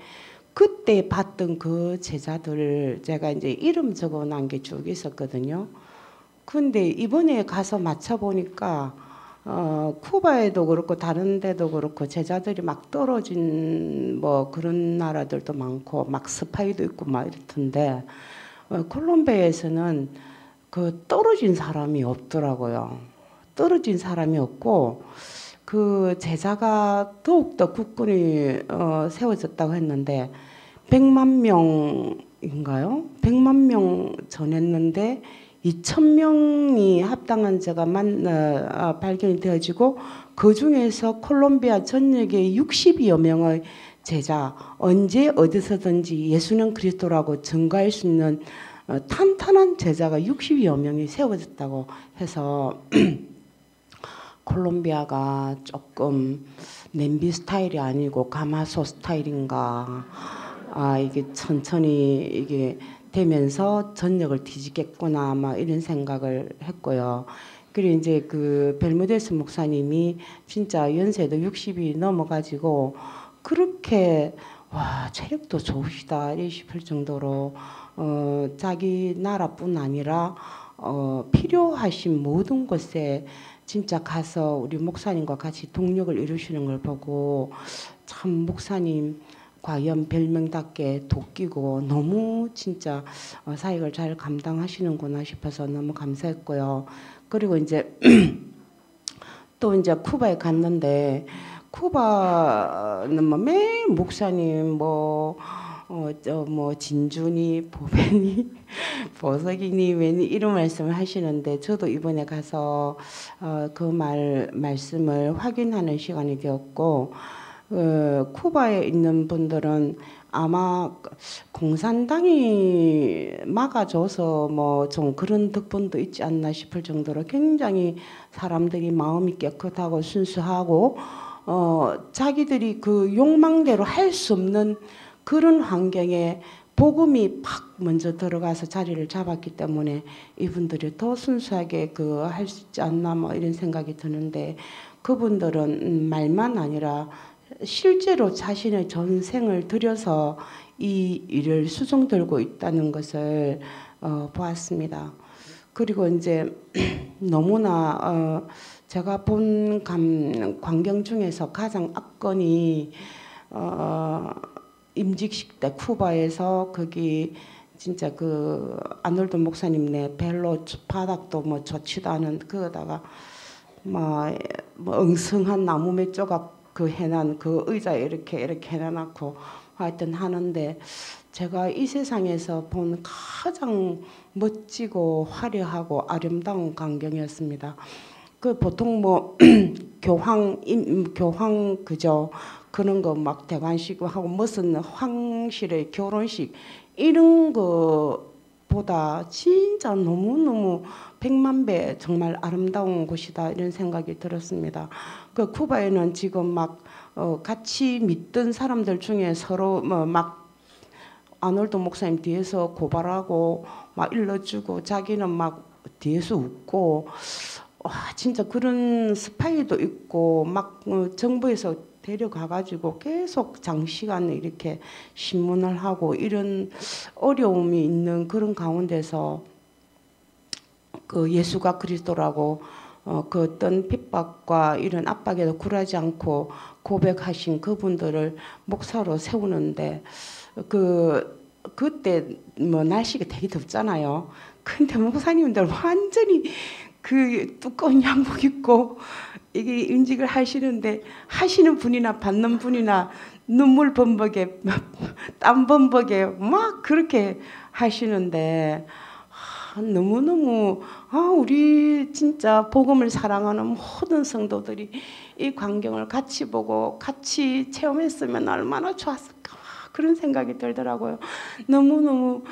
그때 봤던 그 제자들 제가 이제 이름 적어놓은 게 쭉 있었거든요. 근데 이번에 가서 맞춰 보니까 쿠바에도 그렇고 다른 데도 그렇고 제자들이 막 떨어진 그런 나라들도 많고 막 스파이도 있고 막 이렇던데 콜롬비아에서는 그 떨어진 사람이 없더라고요. 떨어진 사람이 없고 그 제자가 더욱더 국군이 세워졌다고 했는데 100만 명인가요? 100만 명 전했는데 2,000명이 합당한 자가 발견이 되어지고 그 중에서 콜롬비아 전역에 60여 명의 제자 언제 어디서든지 예수는 그리스도라고 증거할 수 있는 탄탄한 제자가 60여 명이 세워졌다고 해서 콜롬비아가 조금 냄비 스타일이 아니고 가마솥 스타일인가 이게 천천히 이게 되면서 전역을 뒤지겠구나 이런 생각을 했고요. 그리고 이제 그 벨무데스 목사님이 진짜 연세도 60이 넘어가지고 그렇게 와 체력도 좋으시다 싶을 정도로 자기 나라뿐 아니라 필요하신 모든 곳에 진짜 가서 우리 목사님과 같이 동력을 이루시는 걸 보고 참 목사님 과연 별명답게 도끼고 너무 진짜 사역을 잘 감당하시는구나 싶어서 너무 감사했고요. 그리고 이제 또 이제 쿠바에 갔는데 쿠바는 매일 목사님 진주니 보배니 보석이니 왜니 이런 말씀을 하시는데 저도 이번에 가서 그 말씀을 확인하는 시간이 되었고 쿠바에 있는 분들은 아마 공산당이 막아줘서 좀 그런 덕분도 있지 않나 싶을 정도로 굉장히 사람들이 마음이 깨끗하고 순수하고 자기들이 그 욕망대로 할 수 없는 그런 환경에 복음이 팍 먼저 들어가서 자리를 잡았기 때문에 이분들이 더 순수하게 할 수 있지 않나 이런 생각이 드는데 그분들은 말만 아니라 실제로 자신의 전생을 들여서 이 일을 수종 들고 있다는 것을 보았습니다. 그리고 이제 너무나 제가 본 광경 중에서 가장 압권이 임직식 때 쿠바에서 거기 진짜 그 아놀드 목사님네 벨로 바닥도 좋지도 않은 그거다가 엉성한 나무 몇 조각 해난 그 의자에 이렇게 해놔놓고 하여튼 하는데 제가 이 세상에서 본 가장 멋지고 화려하고 아름다운 광경이었습니다. 그 보통 교황 그죠 그런 거 대관식 하고 무슨 황실의 결혼식 이런 거보다 진짜 너무너무 100만 배 정말 아름다운 곳이다 이런 생각이 들었습니다. 그 쿠바에는 지금 같이 믿던 사람들 중에 서로 막 아놀드 목사님 뒤에서 고발하고 막 일러주고 자기는 막 뒤에서 웃고 와 진짜 그런 스파이도 있고 막 정부에서 데려가가지고 계속 장시간 이렇게 신문을 하고 이런 어려움이 있는 그런 가운데서 그 예수가 그리스도라고 그 어떤 핍박과 이런 압박에도 굴하지 않고 고백하신 그분들을 목사로 세우는데 그때 뭐 날씨가 되게 덥잖아요. 근데 목사님들 완전히 그 두꺼운 양복 입고 이게 인직을 하시는데 하시는 분이나 받는 분이나 눈물 범벅에 땀 범벅에 막 그렇게 하시는데 너무너무 우리 진짜 복음을 사랑하는 모든 성도들이 이 광경을 같이 보고 같이 체험했으면 얼마나 좋았을까 그런 생각이 들더라고요. 너무너무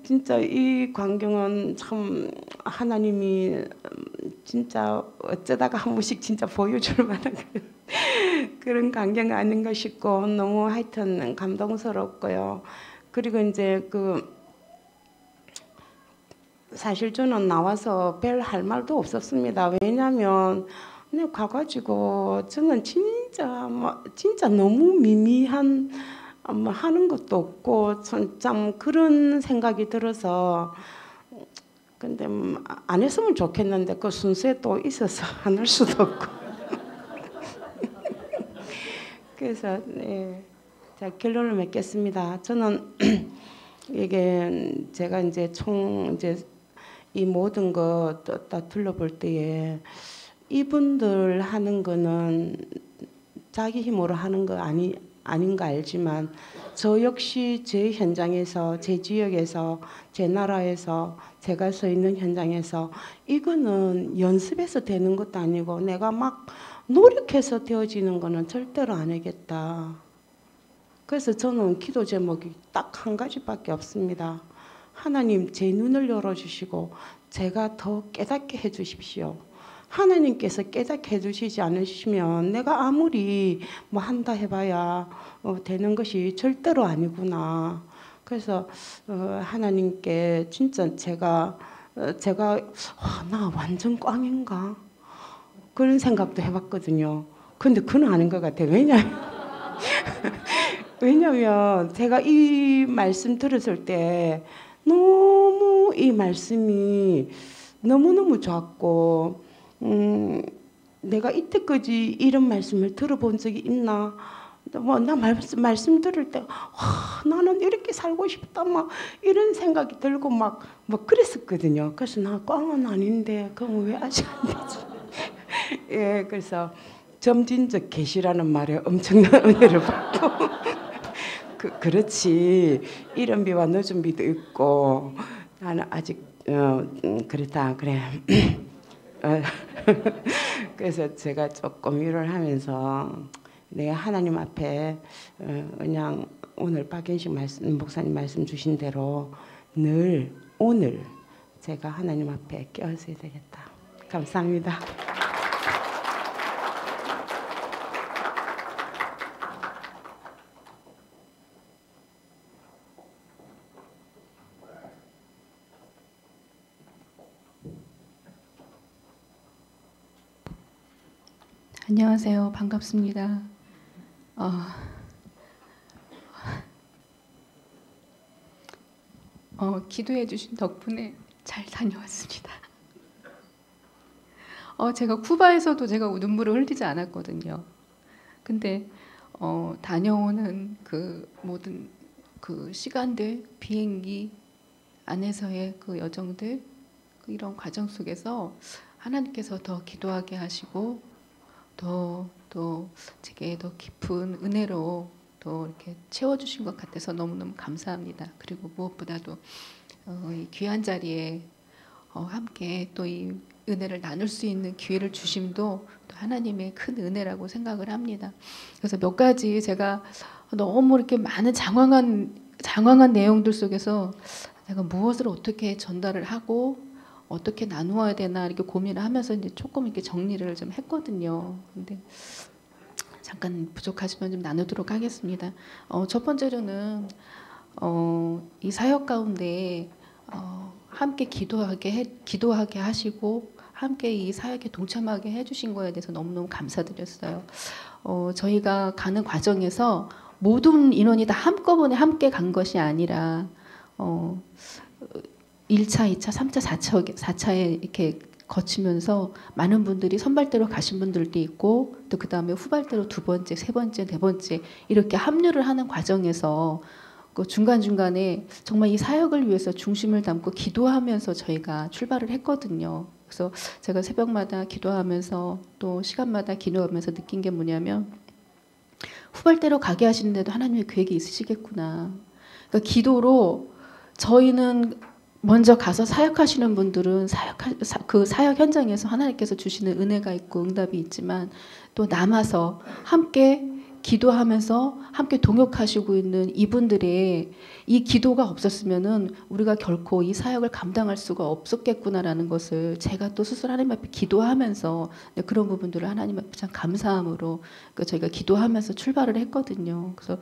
진짜 이 광경은 참 하나님이 진짜 어쩌다가 한 번씩 진짜 보여줄 만한 그런 광경 아닌가 싶고 너무 하여튼 감동스럽고요. 그리고 이제 사실 저는 나와서 별 할 말도 없었습니다. 왜냐하면 그냥 가가지고 저는 진짜 너무 미미한 하는 것도 없고 참 그런 생각이 들어서 근데 안 했으면 좋겠는데 그 순서에 또 있어서 안 할 수도 없고 그래서 자 결론을 맺겠습니다. 저는 이게 제가 이제 이 모든 거 다 둘러볼 때에 이분들 하는 거는 자기 힘으로 하는 거 아닌 거 알지만 저 역시 제 현장에서 제 지역에서 제 나라에서 제가 서 있는 현장에서 이거는 연습해서 되는 것도 아니고 내가 막 노력해서 되어지는 거는 절대로 안 하겠다. 그래서 저는 기도 제목이 딱 한 가지밖에 없습니다. 하나님 제 눈을 열어주시고 제가 더 깨닫게 해주십시오. 하나님께서 깨닫게 해주시지 않으시면 내가 아무리 뭐 한다 해봐야 되는 것이 절대로 아니구나. 그래서 하나님께 진짜 제가 나 완전 꽝인가 그런 생각도 해봤거든요. 근데 그건 아닌 것 같아요. 왜냐면 제가 이 말씀 들었을 때 너무 이 말씀이 너무너무 좋았고 내가 이때까지 이런 말씀을 들어본 적이 있나? 나 말씀 들을 때 나는 이렇게 살고 싶다 막 이런 생각이 들고 막 그랬었거든요. 그래서 나 꽝은 아닌데 그럼 왜 아직 안 되지? 예, 그래서 점진적 계시라는 말에 엄청난 은혜를 받고 그렇지 이른 비와 늦은 비도 있고 나는 아직 그렇다 그래. 그래서 제가 조금 위로를 하면서 내가 하나님 앞에 그냥 오늘 박현식 목사님 말씀 주신 대로 늘 오늘 제가 하나님 앞에 껴있어야 되겠다. 감사합니다. 안녕하세요. 반갑습니다. 기도해 주신 덕분에 잘 다녀왔습니다. 제가 쿠바에서도 제가 눈물을 흘리지 않았거든요. 근데 다녀오는 그 모든 그 시간들, 비행기 안에서의 그 여정들, 이런 과정 속에서 하나님께서 더 기도하게 하시고 또 제게 더 깊은 은혜로 또 이렇게 채워주신 것 같아서 너무너무 감사합니다. 그리고 무엇보다도 이 귀한 자리에 함께 또 이 은혜를 나눌 수 있는 기회를 주심도 또 하나님의 큰 은혜라고 생각을 합니다. 그래서 몇 가지 제가 너무 이렇게 많은 장황한 내용들 속에서 내가 무엇을 어떻게 전달을 하고 어떻게 나누어야 되나 이렇게 고민을 하면서 이제 조금 이렇게 정리를 좀 했거든요. 근데 잠깐 부족하지만 좀 나누도록 하겠습니다. 첫 번째로는 이 사역 가운데 함께 기도하게 하시고 함께 이 사역에 동참하게 해주신 거에 대해서 너무너무 감사드렸어요. 저희가 가는 과정에서 모든 인원이 다 한꺼번에 함께 간 것이 아니라 1차, 2차, 3차, 4차에 이렇게 거치면서 많은 분들이 선발대로 가신 분들도 있고 또 그 다음에 후발대로 2번째, 3번째, 4번째 이렇게 합류를 하는 과정에서 그 중간중간에 정말 이 사역을 위해서 중심을 담고 기도하면서 저희가 출발을 했거든요. 그래서 제가 새벽마다 기도하면서 또 시간마다 기도하면서 느낀 게 뭐냐면 후발대로 가게 하시는데도 하나님의 계획이 있으시겠구나. 그러니까 기도로 저희는 먼저 가서 사역하시는 분들은 그 사역 현장에서 하나님께서 주시는 은혜가 있고 응답이 있지만 또 남아서 함께 기도하면서 함께 동역하시고 있는 이분들의 이 기도가 없었으면은 우리가 결코 이 사역을 감당할 수가 없었겠구나라는 것을 제가 또 스스로 하나님 앞에 기도하면서 그런 부분들을 하나님 앞에 참 감사함으로 저희가 기도하면서 출발을 했거든요. 그래서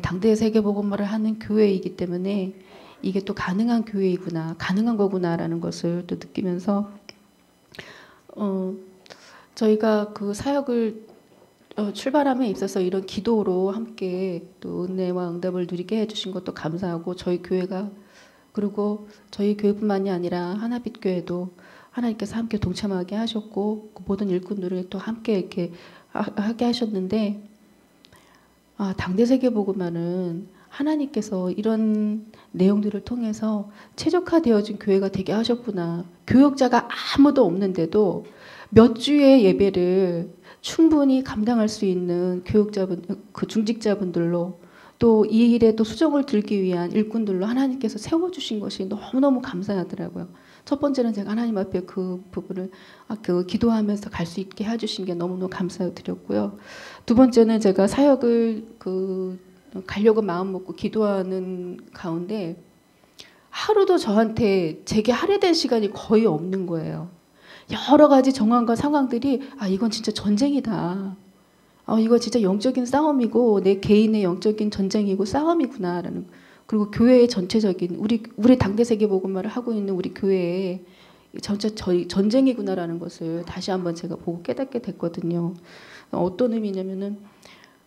당대의 세계복음화를 하는 교회이기 때문에 이게 또 가능한 교회이구나, 가능한 거구나라는 것을 또 느끼면서 저희가 그 사역을 출발함에 있어서 이런 기도로 함께 또 은혜와 응답을 누리게 해주신 것도 감사하고 저희 교회가 그리고 저희 교회뿐만이 아니라 하나빛 교회도 하나님께서 함께 동참하게 하셨고 그 모든 일꾼들을 또 함께 이렇게 하게 하셨는데 당대 세계복음화는 하나님께서 이런 내용들을 통해서 최적화되어진 교회가 되게 하셨구나. 교역자가 아무도 없는데도 몇 주의 예배를 충분히 감당할 수 있는 교육자분, 그 중직자분들로 또 이 일에 또 수정을 들기 위한 일꾼들로 하나님께서 세워주신 것이 너무너무 감사하더라고요. 첫 번째는 제가 하나님 앞에 그 부분을 기도하면서 갈 수 있게 해주신 게 너무너무 감사드렸고요. 두 번째는 제가 사역을 가려고 마음 먹고 기도하는 가운데 하루도 저한테 제게 할애된 시간이 거의 없는 거예요. 여러 가지 정황과 상황들이 이건 진짜 전쟁이다. 이거 진짜 영적인 싸움이고 내 개인의 영적인 전쟁이고 싸움이구나라는 그리고 교회의 전체적인 우리 당대 세계 복음화를 하고 있는 우리 교회의 전체 저희 전쟁이구나라는 것을 다시 한번 제가 보고 깨닫게 됐거든요. 어떤 의미냐면은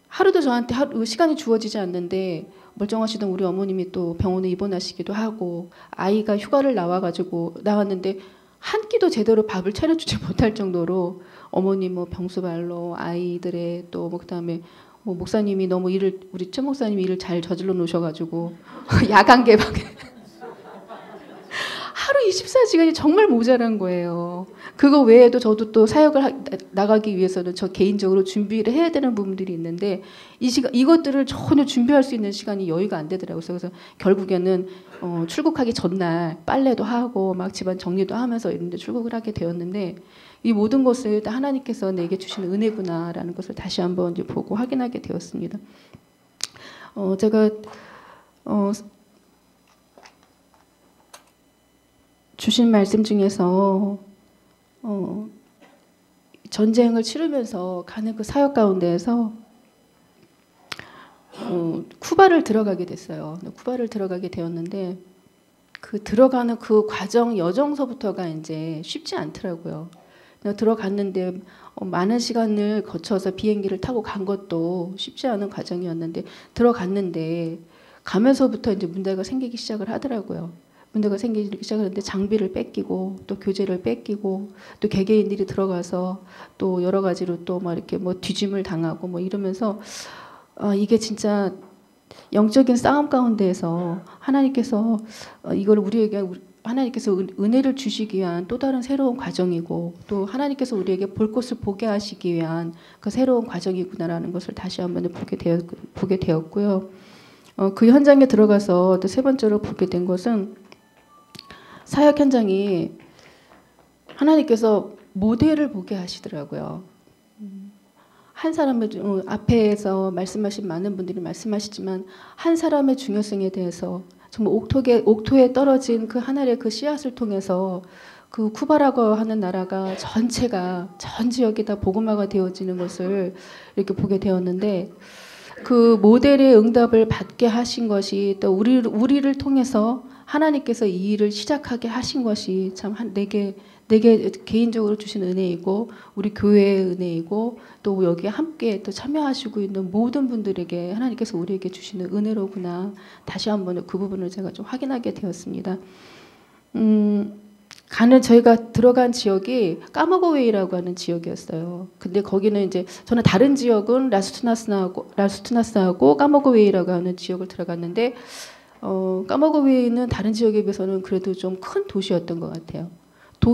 하루도 저한테 시간이 주어지지 않는데 멀쩡하시던 우리 어머님이 또 병원에 입원하시기도 하고 아이가 휴가를 나왔는데 한 끼도 제대로 밥을 차려주지 못할 정도로 어머니 병수발로 아이들의 또 그다음에 목사님이 너무 우리 최 목사님이 일을 잘 저질러 놓으셔가지고 야간 개방에 하루 24시간이 정말 모자란 거예요. 그거 외에도 저도 또 사역을 나가기 위해서는 저 개인적으로 준비를 해야 되는 부분들이 있는데 이것들을 전혀 준비할 수 있는 시간이 여유가 안 되더라고요. 그래서 결국에는 출국하기 전날 빨래도 하고 막 집안 정리도 하면서 이런데 출국을 하게 되었는데 이 모든 것을 다 하나님께서 내게 주시는 은혜구나라는 것을 다시 한번 이제 보고 확인하게 되었습니다. 제가 주신 말씀 중에서 전쟁을 치르면서 가는 그 사역 가운데에서 쿠바를 들어가게 됐어요. 쿠바를 들어가게 되었는데 그 들어가는 그 과정 여정서부터가 이제 쉽지 않더라고요. 들어갔는데 많은 시간을 거쳐서 비행기를 타고 간 것도 쉽지 않은 과정이었는데 들어갔는데 가면서부터 이제 문제가 생기기 시작을 하더라고요. 문제가 생기기 시작하는데 장비를 뺏기고 또 교재를 뺏기고 또 개개인들이 들어가서 또 여러 가지로 또 막 이렇게 뒤짐을 당하고 이러면서 이게 진짜 영적인 싸움 가운데에서 하나님께서 이걸 우리에게 하나님께서 은혜를 주시기 위한 또 다른 새로운 과정이고 또 하나님께서 우리에게 볼 것을 보게 하시기 위한 그 새로운 과정이구나라는 것을 다시 한번 보게 되었고요. 그 현장에 들어가서 또 세 번째로 보게 된 것은 사역 현장이 하나님께서 모델을 보게 하시더라고요. 한 사람의 앞에서 말씀하신 많은 분들이 말씀하시지만 한 사람의 중요성에 대해서 정말 옥토에 떨어진 그 하늘의 그 씨앗을 통해서 그 쿠바라고 하는 나라가 전체가 전 지역이 다 복음화가 되어지는 것을 이렇게 보게 되었는데 그 모델의 응답을 받게 하신 것이 또 우리를 통해서 하나님께서 이 일을 시작하게 하신 것이 참 내게 개인적으로 주신 은혜이고 우리 교회의 은혜이고 또 여기 함께 또 참여하시고 있는 모든 분들에게 하나님께서 우리에게 주시는 은혜로구나. 다시 한번 그 부분을 제가 좀 확인하게 되었습니다. 저희가 들어간 지역이 까머고웨이라고 하는 지역이었어요. 근데 거기는 이제 저는 다른 지역은 라스투나스하고 까머고웨이라고 하는 지역을 들어갔는데 까머고웨이는 다른 지역에 비해서는 그래도 좀 큰 도시였던 것 같아요.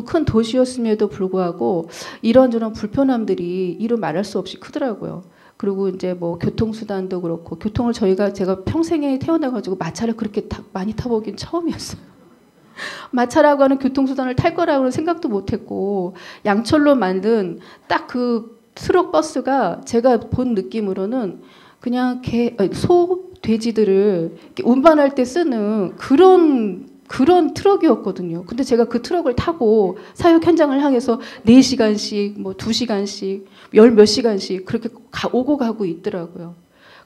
큰 도시였음에도 불구하고 이런저런 불편함들이 이루 말할 수 없이 크더라고요. 그리고 이제 뭐 교통수단도 그렇고 교통을 제가 평생에 태어나가지고 마차를 그렇게 많이 타보긴 처음이었어요. 마차라고 하는 교통수단을 탈 거라고는 생각도 못했고 양철로 만든 딱 그 트럭 버스가 제가 본 느낌으로는 그냥 소, 돼지들을 운반할 때 쓰는 그런 트럭이었거든요. 근데 제가 그 트럭을 타고 사역 현장을 향해서 4시간씩 뭐 2시간씩 몇 시간씩 그렇게 오고 가고 있더라고요.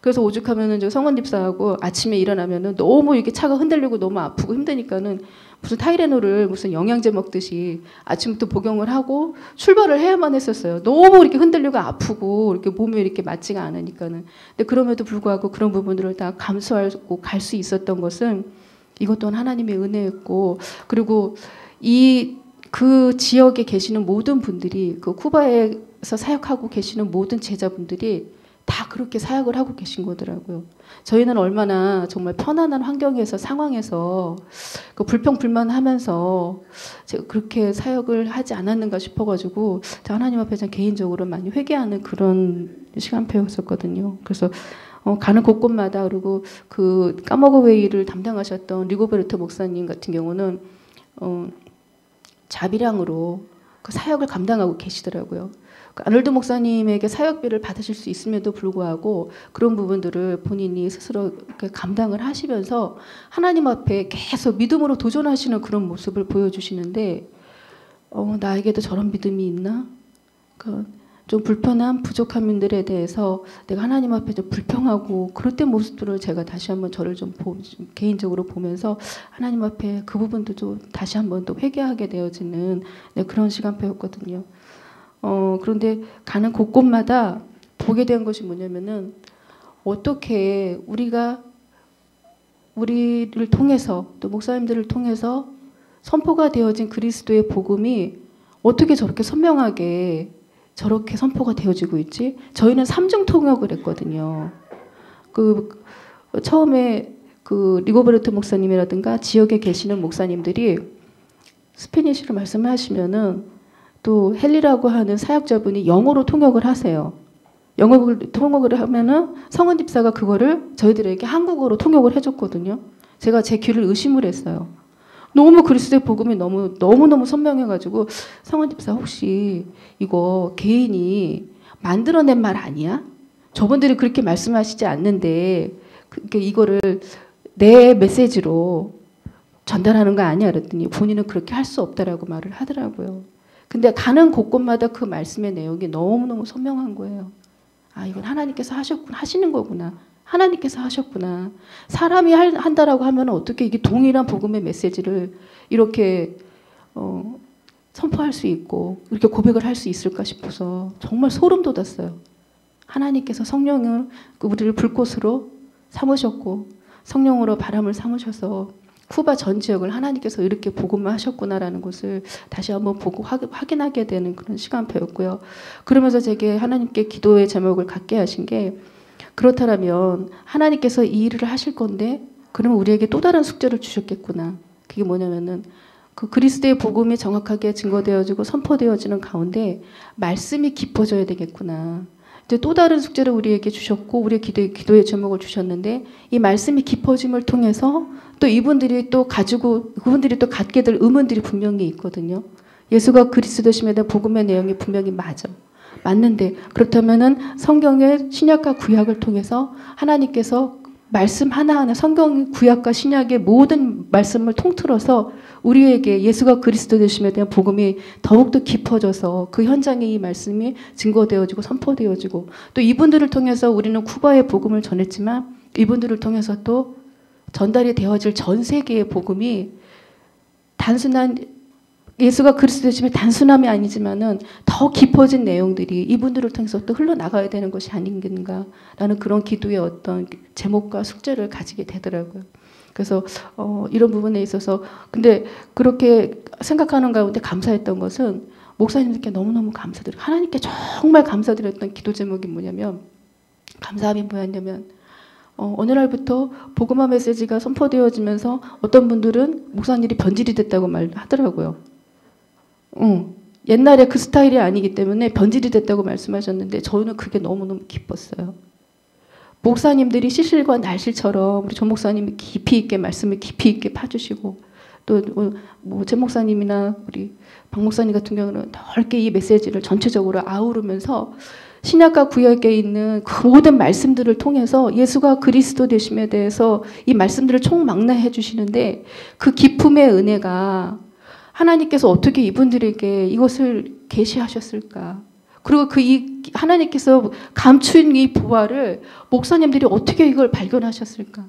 그래서 오죽하면은 저 성원 집사하고 아침에 일어나면은 너무 이렇게 차가 흔들리고 너무 아프고 힘드니까는 무슨 타이레놀을 무슨 영양제 먹듯이 아침부터 복용을 하고 출발을 해야만 했었어요. 너무 이렇게 흔들리고 아프고 이렇게 몸이 이렇게 맞지가 않으니까는. 근데 그럼에도 불구하고 그런 부분들을 다 감수하고 갈 수 있었던 것은 이것 또한 하나님의 은혜였고 그리고 그 지역에 계시는 모든 분들이 그 쿠바에서 사역하고 계시는 모든 제자분들이 다 그렇게 사역을 하고 계신 거더라고요. 저희는 얼마나 정말 편안한 환경에서 상황에서 그 불평불만하면서 제가 그렇게 사역을 하지 않았는가 싶어가지고 하나님 앞에 좀 개인적으로 많이 회개하는 그런 시간표였었거든요. 그래서 가는 곳곳마다 그리고 그 까머고웨이를 담당하셨던 리고베르토 목사님 같은 경우는 자비량으로 그 사역을 감당하고 계시더라고요. 아놀드 목사님에게 사역비를 받으실 수 있음에도 불구하고 그런 부분들을 본인이 스스로 감당을 하시면서 하나님 앞에 계속 믿음으로 도전하시는 그런 모습을 보여주시는데 나에게도 저런 믿음이 있나? 좀 불편한 부족한 분들에 대해서 내가 하나님 앞에 좀 불평하고 그럴 때 모습들을 제가 다시 한번 저를 좀 개인적으로 보면서 하나님 앞에 그 부분도 좀 다시 한번 또 회개하게 되어지는 그런 시간표였거든요. 그런데 가는 곳곳마다 보게 된 것이 뭐냐면은 어떻게 우리를 통해서 또 목사님들을 통해서 선포가 되어진 그리스도의 복음이 어떻게 저렇게 선명하게 저렇게 선포가 되어지고 있지? 저희는 3중 통역을 했거든요. 처음에 리고베르토 목사님이라든가 지역에 계시는 목사님들이 스페니쉬로 말씀을 하시면은 또 헨리라고 하는 사역자분이 영어로 통역을 하세요. 영어로 통역을 하면은 성은 집사가 그거를 저희들에게 한국어로 통역을 해줬거든요. 제가 제 귀를 의심을 했어요. 너무 그리스도의 복음이 너무너무 선명해가지고 성은 집사 혹시 이거 개인이 만들어낸 말 아니야? 저분들이 그렇게 말씀하시지 않는데 이거를 내 메시지로 전달하는 거 아니야? 그랬더니 본인은 그렇게 할 수 없다라고 말을 하더라고요. 근데 가는 곳곳마다 그 말씀의 내용이 너무너무 선명한 거예요. 아, 이건 하나님께서 하시는 거구나. 하나님께서 하셨구나. 사람이 한다라고 하면 어떻게 이게 동일한 복음의 메시지를 이렇게 선포할 수 있고 이렇게 고백을 할 수 있을까 싶어서 정말 소름 돋았어요. 하나님께서 성령을 우리를 불꽃으로 삼으셨고 성령으로 바람을 삼으셔서 쿠바 전 지역을 하나님께서 이렇게 복음을 하셨구나라는 것을 다시 한번 보고 확인하게 되는 그런 시간표였고요. 그러면서 제게 하나님께 기도의 제목을 갖게 하신 게 그렇다면 하나님께서 이 일을 하실 건데 그러면 우리에게 또 다른 숙제를 주셨겠구나. 그게 뭐냐면은 그 그리스도의 복음이 정확하게 증거되어지고 선포되어지는 가운데 말씀이 깊어져야 되겠구나. 이제 또 다른 숙제를 우리에게 주셨고 우리의 기도의 제목을 주셨는데 이 말씀이 깊어짐을 통해서 또 그분들이 또 갖게 될 의문들이 분명히 있거든요. 예수가 그리스도심에 대한 복음의 내용이 분명히 맞는데 그렇다면은 성경의 신약과 구약을 통해서 하나님께서 말씀 하나하나 성경 구약과 신약의 모든 말씀을 통틀어서 우리에게 예수가 그리스도 되심에 대한 복음이 더욱더 깊어져서 그 현장에 이 말씀이 증거되어지고 선포되어지고 또 이분들을 통해서 우리는 쿠바의 복음을 전했지만 이분들을 통해서 또 전달이 되어질 전 세계의 복음이 단순한 예수가 그리스도 되심의 단순함이 아니지만은 더 깊어진 내용들이 이분들을 통해서 또 흘러나가야 되는 것이 아닌가라는 그런 기도의 어떤 제목과 숙제를 가지게 되더라고요. 그래서 이런 부분에 있어서 근데 그렇게 생각하는 가운데 감사했던 것은 목사님들께 너무너무 감사드려요. 하나님께 정말 감사드렸던 기도 제목이 뭐냐면 감사함이 뭐였냐면 어느 날부터 복음화 메시지가 선포되어지면서 어떤 분들은 목사님이 변질이 됐다고 말하더라고요. 옛날에 그 스타일이 아니기 때문에 변질이 됐다고 말씀하셨는데 저는 그게 너무너무 기뻤어요. 목사님들이 시실과 날실처럼 우리 조 목사님이 깊이 있게 말씀을 깊이 있게 파주시고 또 뭐 제 목사님이나 우리 박 목사님 같은 경우는 넓게 이 메시지를 전체적으로 아우르면서 신약과 구약에 있는 그 모든 말씀들을 통해서 예수가 그리스도 되심에 대해서 이 말씀들을 총망라해 주시는데 그 기품의 은혜가 하나님께서 어떻게 이분들에게 이것을 계시하셨을까? 그리고 하나님께서 감춘 이 보화를 목사님들이 어떻게 이걸 발견하셨을까?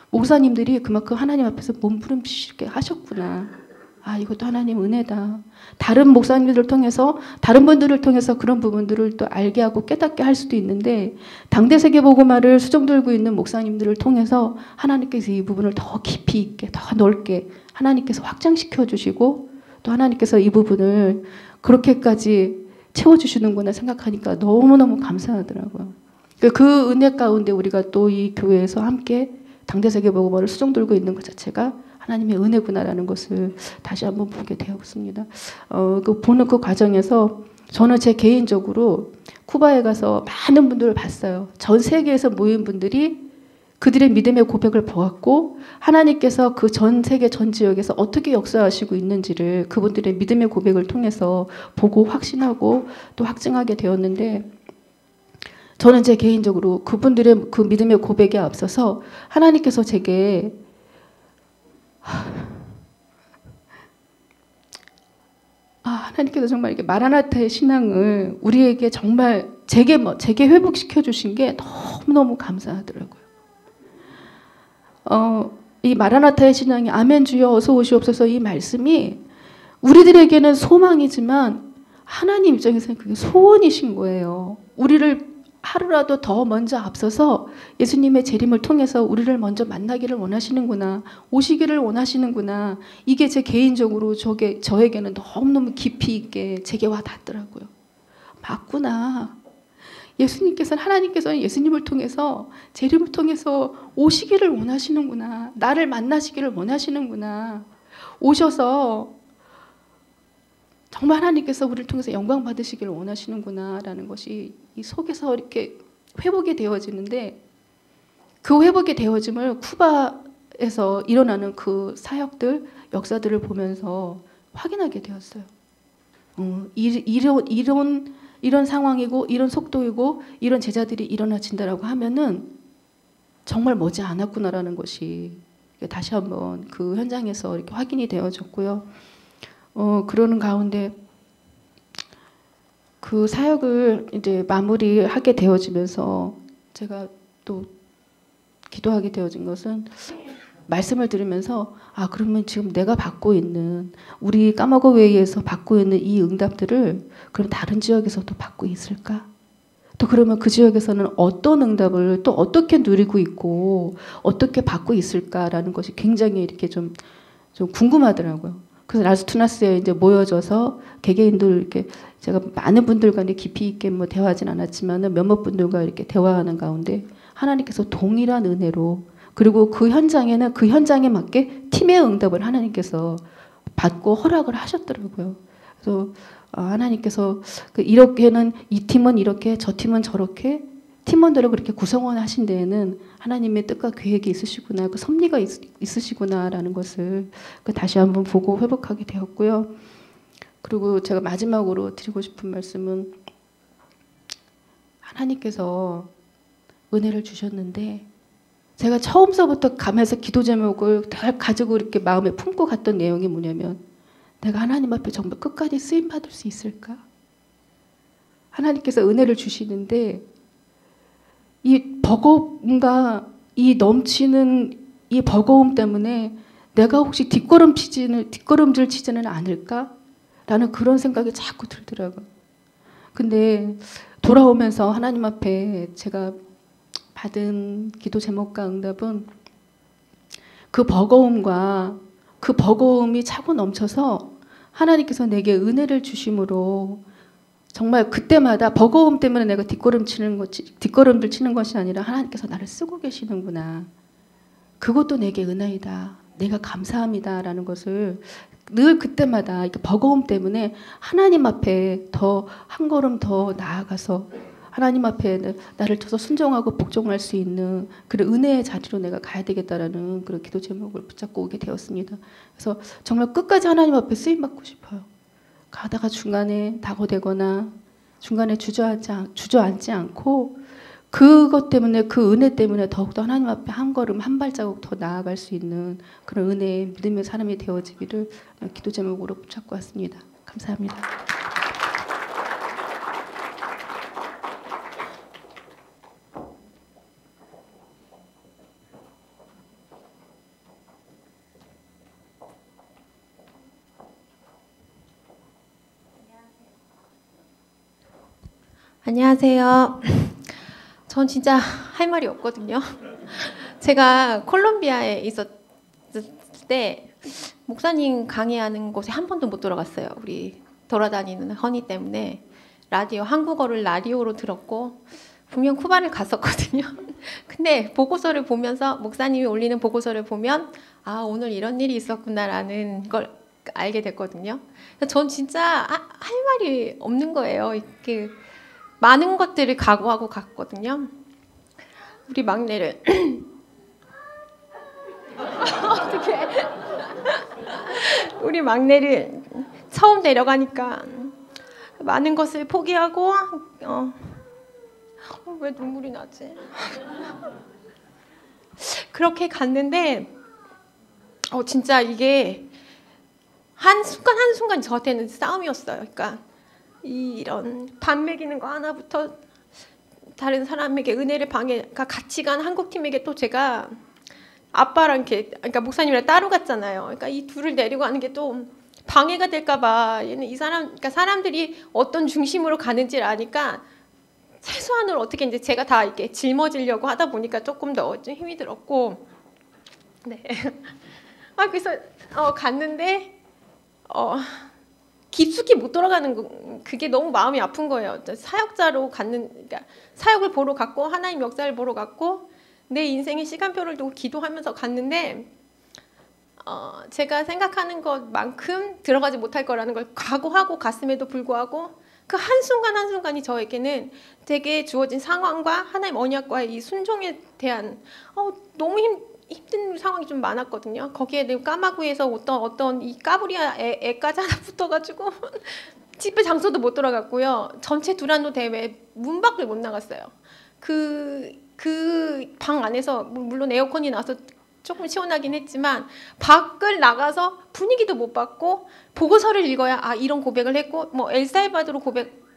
목사님들이 그만큼 하나님 앞에서 몸부림치게 하셨구나. 아, 이것도 하나님 은혜다. 다른 목사님들을 통해서, 다른 분들을 통해서 그런 부분들을 또 알게 하고 깨닫게 할 수도 있는데, 당대세계 복음화를 수종 들고 있는 목사님들을 통해서 하나님께서 이 부분을 더 깊이 있게, 더 넓게 하나님께서 확장시켜 주시고, 또 하나님께서 이 부분을 그렇게까지 채워주시는구나 생각하니까 너무너무 감사하더라고요. 그 은혜 가운데 우리가 또 이 교회에서 함께 당대세계 복음화를 수종 들고 있는 것 자체가 하나님의 은혜구나라는 것을 다시 한번 보게 되었습니다. 보는 그 과정에서 저는 제 개인적으로 쿠바에 가서 많은 분들을 봤어요. 전 세계에서 모인 분들이 그들의 믿음의 고백을 보았고 하나님께서 그 전 세계 전 지역에서 어떻게 역사하시고 있는지를 그분들의 믿음의 고백을 통해서 보고 확신하고 또 확증하게 되었는데 저는 제 개인적으로 그분들의 그 믿음의 고백에 앞서서 하나님께서 제게 하나님께서 정말 이렇게 마라나타의 신앙을 우리에게 정말 제게 회복시켜 주신 게 너무너무 감사하더라고요. 이 마라나타의 신앙이 아멘 주여 어서 오시옵소서 이 말씀이 우리들에게는 소망이지만 하나님 입장에서는 그게 소원이신 거예요. 우리를 하루라도 더 먼저 앞서서 예수님의 재림을 통해서 우리를 먼저 만나기를 원하시는구나. 오시기를 원하시는구나. 이게 제 개인적으로 저에게는 너무너무 깊이 있게 제게 와 닿더라고요. 맞구나. 하나님께서는 예수님을 통해서 재림을 통해서 오시기를 원하시는구나. 나를 만나시기를 원하시는구나. 오셔서 정말 하나님께서 우리를 통해서 영광 받으시기를 원하시는구나라는 것이 이 속에서 이렇게 회복이 되어지는데 그 회복이 되어짐을 쿠바에서 일어나는 그 사역들, 역사들을 보면서 확인하게 되었어요. 이런 상황이고 이런 속도이고 이런 제자들이 일어나진다라고 하면은 정말 머지 않았구나라는 것이 다시 한번 그 현장에서 이렇게 확인이 되어졌고요. 그러는 가운데 그 사역을 이제 마무리하게 되어지면서 제가 또 기도하게 되어진 것은 말씀을 들으면서 그러면 지금 내가 받고 있는 우리 까마고웨이에서 받고 있는 이 응답들을 그럼 다른 지역에서도 받고 있을까? 또 그러면 그 지역에서는 어떤 응답을 또 어떻게 누리고 있고 어떻게 받고 있을까라는 것이 굉장히 이렇게 좀 궁금하더라고요. 그래서 라스투나스에 이제 모여져서 개개인들 이렇게 제가 많은 분들과 깊이 있게 뭐 대화하진 않았지만은 몇몇 분들과 이렇게 대화하는 가운데 하나님께서 동일한 은혜로 그리고 그 현장에는 그 현장에 맞게 팀의 응답을 하나님께서 받고 허락을 하셨더라고요. 그래서 하나님께서 이렇게는 이 팀은 이렇게 저 팀은 저렇게 팀원들을 그렇게 구성원하신 데에는 하나님의 뜻과 계획이 있으시구나, 그 섭리가 있으시구나라는 것을 다시 한번 보고 회복하게 되었고요. 그리고 제가 마지막으로 드리고 싶은 말씀은 하나님께서 은혜를 주셨는데 제가 처음서부터 가면서 기도 제목을 다 가지고 이렇게 마음에 품고 갔던 내용이 뭐냐면 내가 하나님 앞에 정말 끝까지 쓰임 받을 수 있을까? 하나님께서 은혜를 주시는데 이 버거움과 이 넘치는 이 버거움 때문에 내가 혹시 뒷걸음질 치지는 않을까라는 그런 생각이 자꾸 들더라고요. 근데 돌아오면서 하나님 앞에 제가 받은 기도 제목과 응답은 그 버거움과 그 버거움이 차고 넘쳐서 하나님께서 내게 은혜를 주심으로 정말 그때마다 버거움 때문에 내가 뒷걸음질 치는 것이 아니라 하나님께서 나를 쓰고 계시는구나. 그것도 내게 은혜이다. 내가 감사합니다라는 것을 늘 그때마다 버거움 때문에 하나님 앞에 더 한 걸음 더 나아가서 하나님 앞에 나를 쳐서 순종하고 복종할 수 있는 그런 은혜의 자리로 내가 가야 되겠다라는 그런 기도 제목을 붙잡고 오게 되었습니다. 그래서 정말 끝까지 하나님 앞에 쓰임 받고 싶어요. 가다가 중간에 낙오되거나 중간에 주저앉지 않고 그것 때문에 그 은혜 때문에 더욱더 하나님 앞에 한 걸음 한 발자국 더 나아갈 수 있는 그런 은혜의 믿음의 사람이 되어지기를 기도 제목으로 붙잡고 왔습니다. 감사합니다. 안녕하세요. 전 진짜 할 말이 없거든요. 제가 콜롬비아에 있었을 때 목사님 강의하는 곳에 한 번도 못 돌아갔어요. 우리 돌아다니는 허니 때문에 한국어를 라디오로 들었고 분명 쿠바를 갔었거든요. 근데 보고서를 보면서 목사님이 올리는 보고서를 보면 아 오늘 이런 일이 있었구나라는 걸 알게 됐거든요. 전 진짜 할 말이 없는 거예요. 이렇게 많은 것들을 각오하고 갔거든요. 우리 막내를 어떻게 우리 막내를 처음 데려가니까 많은 것을 포기하고 왜 눈물이 나지? 그렇게 갔는데 진짜 이게 한순간 저한테는 싸움이었어요. 그러니까 이런 밥 먹이는 거 하나부터 다른 사람에게 은혜를 같이 간 한국팀에게 또 제가 아빠랑 그러니까 목사님이랑 따로 갔잖아요. 그러니까 이 둘을 데리고 가는 게 또 방해가 될까봐 얘는 그러니까 사람들이 어떤 중심으로 가는지를 아니까 최소한으로 어떻게 이제 제가 다 이렇게 짊어지려고 하다 보니까 조금 더 힘이 들었고, 네. 그래서 갔는데 깊숙이 못 돌아가는 그게 너무 마음이 아픈 거예요. 사역자로 그러니까 사역을 보러 갔고 하나님 역사를 보러 갔고 내 인생의 시간표를 두고 기도하면서 갔는데 제가 생각하는 것만큼 들어가지 못할 거라는 걸 각오하고 갔음에도 불구하고 그 한순간이 저에게는 되게 주어진 상황과 하나님 언약과의 이 순종에 대한 너무 힘든 상황이 좀 많았거든요. 거기에 까마귀에서 어떤 이 까부리아 애까지 하나 붙어가지고 집회 장소도 못 돌아갔고요. 전체 두란노 대회 문 밖을 못 나갔어요. 그 방 안에서 물론 에어컨이 나와서 조금 시원하긴 했지만 밖을 나가서 분위기도 못 받고 보고서를 읽어야 이런 고백을 했고 엘살바도르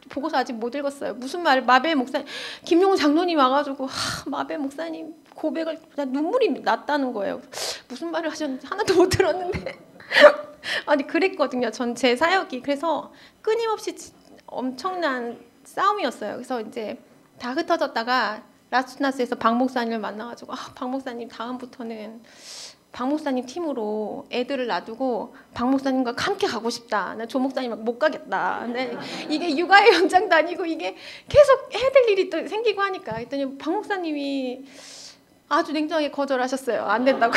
보고서 아직 못 읽었어요. 무슨 말 마벨 목사님 김용훈 장로님 와가지고 마벨 목사님 고백을 눈물이 났다는 거예요. 무슨 말을 하셨는지 하나도 못 들었는데 아니 그랬거든요. 전 제 사역이 그래서 끊임없이 엄청난 싸움이었어요. 그래서 이제 다 흩어졌다가 라스나스에서 박 목사님을 만나가지고 박 목사님 다음부터는 박 목사님 팀으로 애들을 놔두고 박 목사님과 함께 가고 싶다. 나 조 목사님 못 가겠다. 이게 육아의 연장도 아니고 이게 계속 해야 될 일이 또 생기고 하니까 그랬더니 박 목사님이 아주 냉정하게 거절하셨어요. 안 된다고.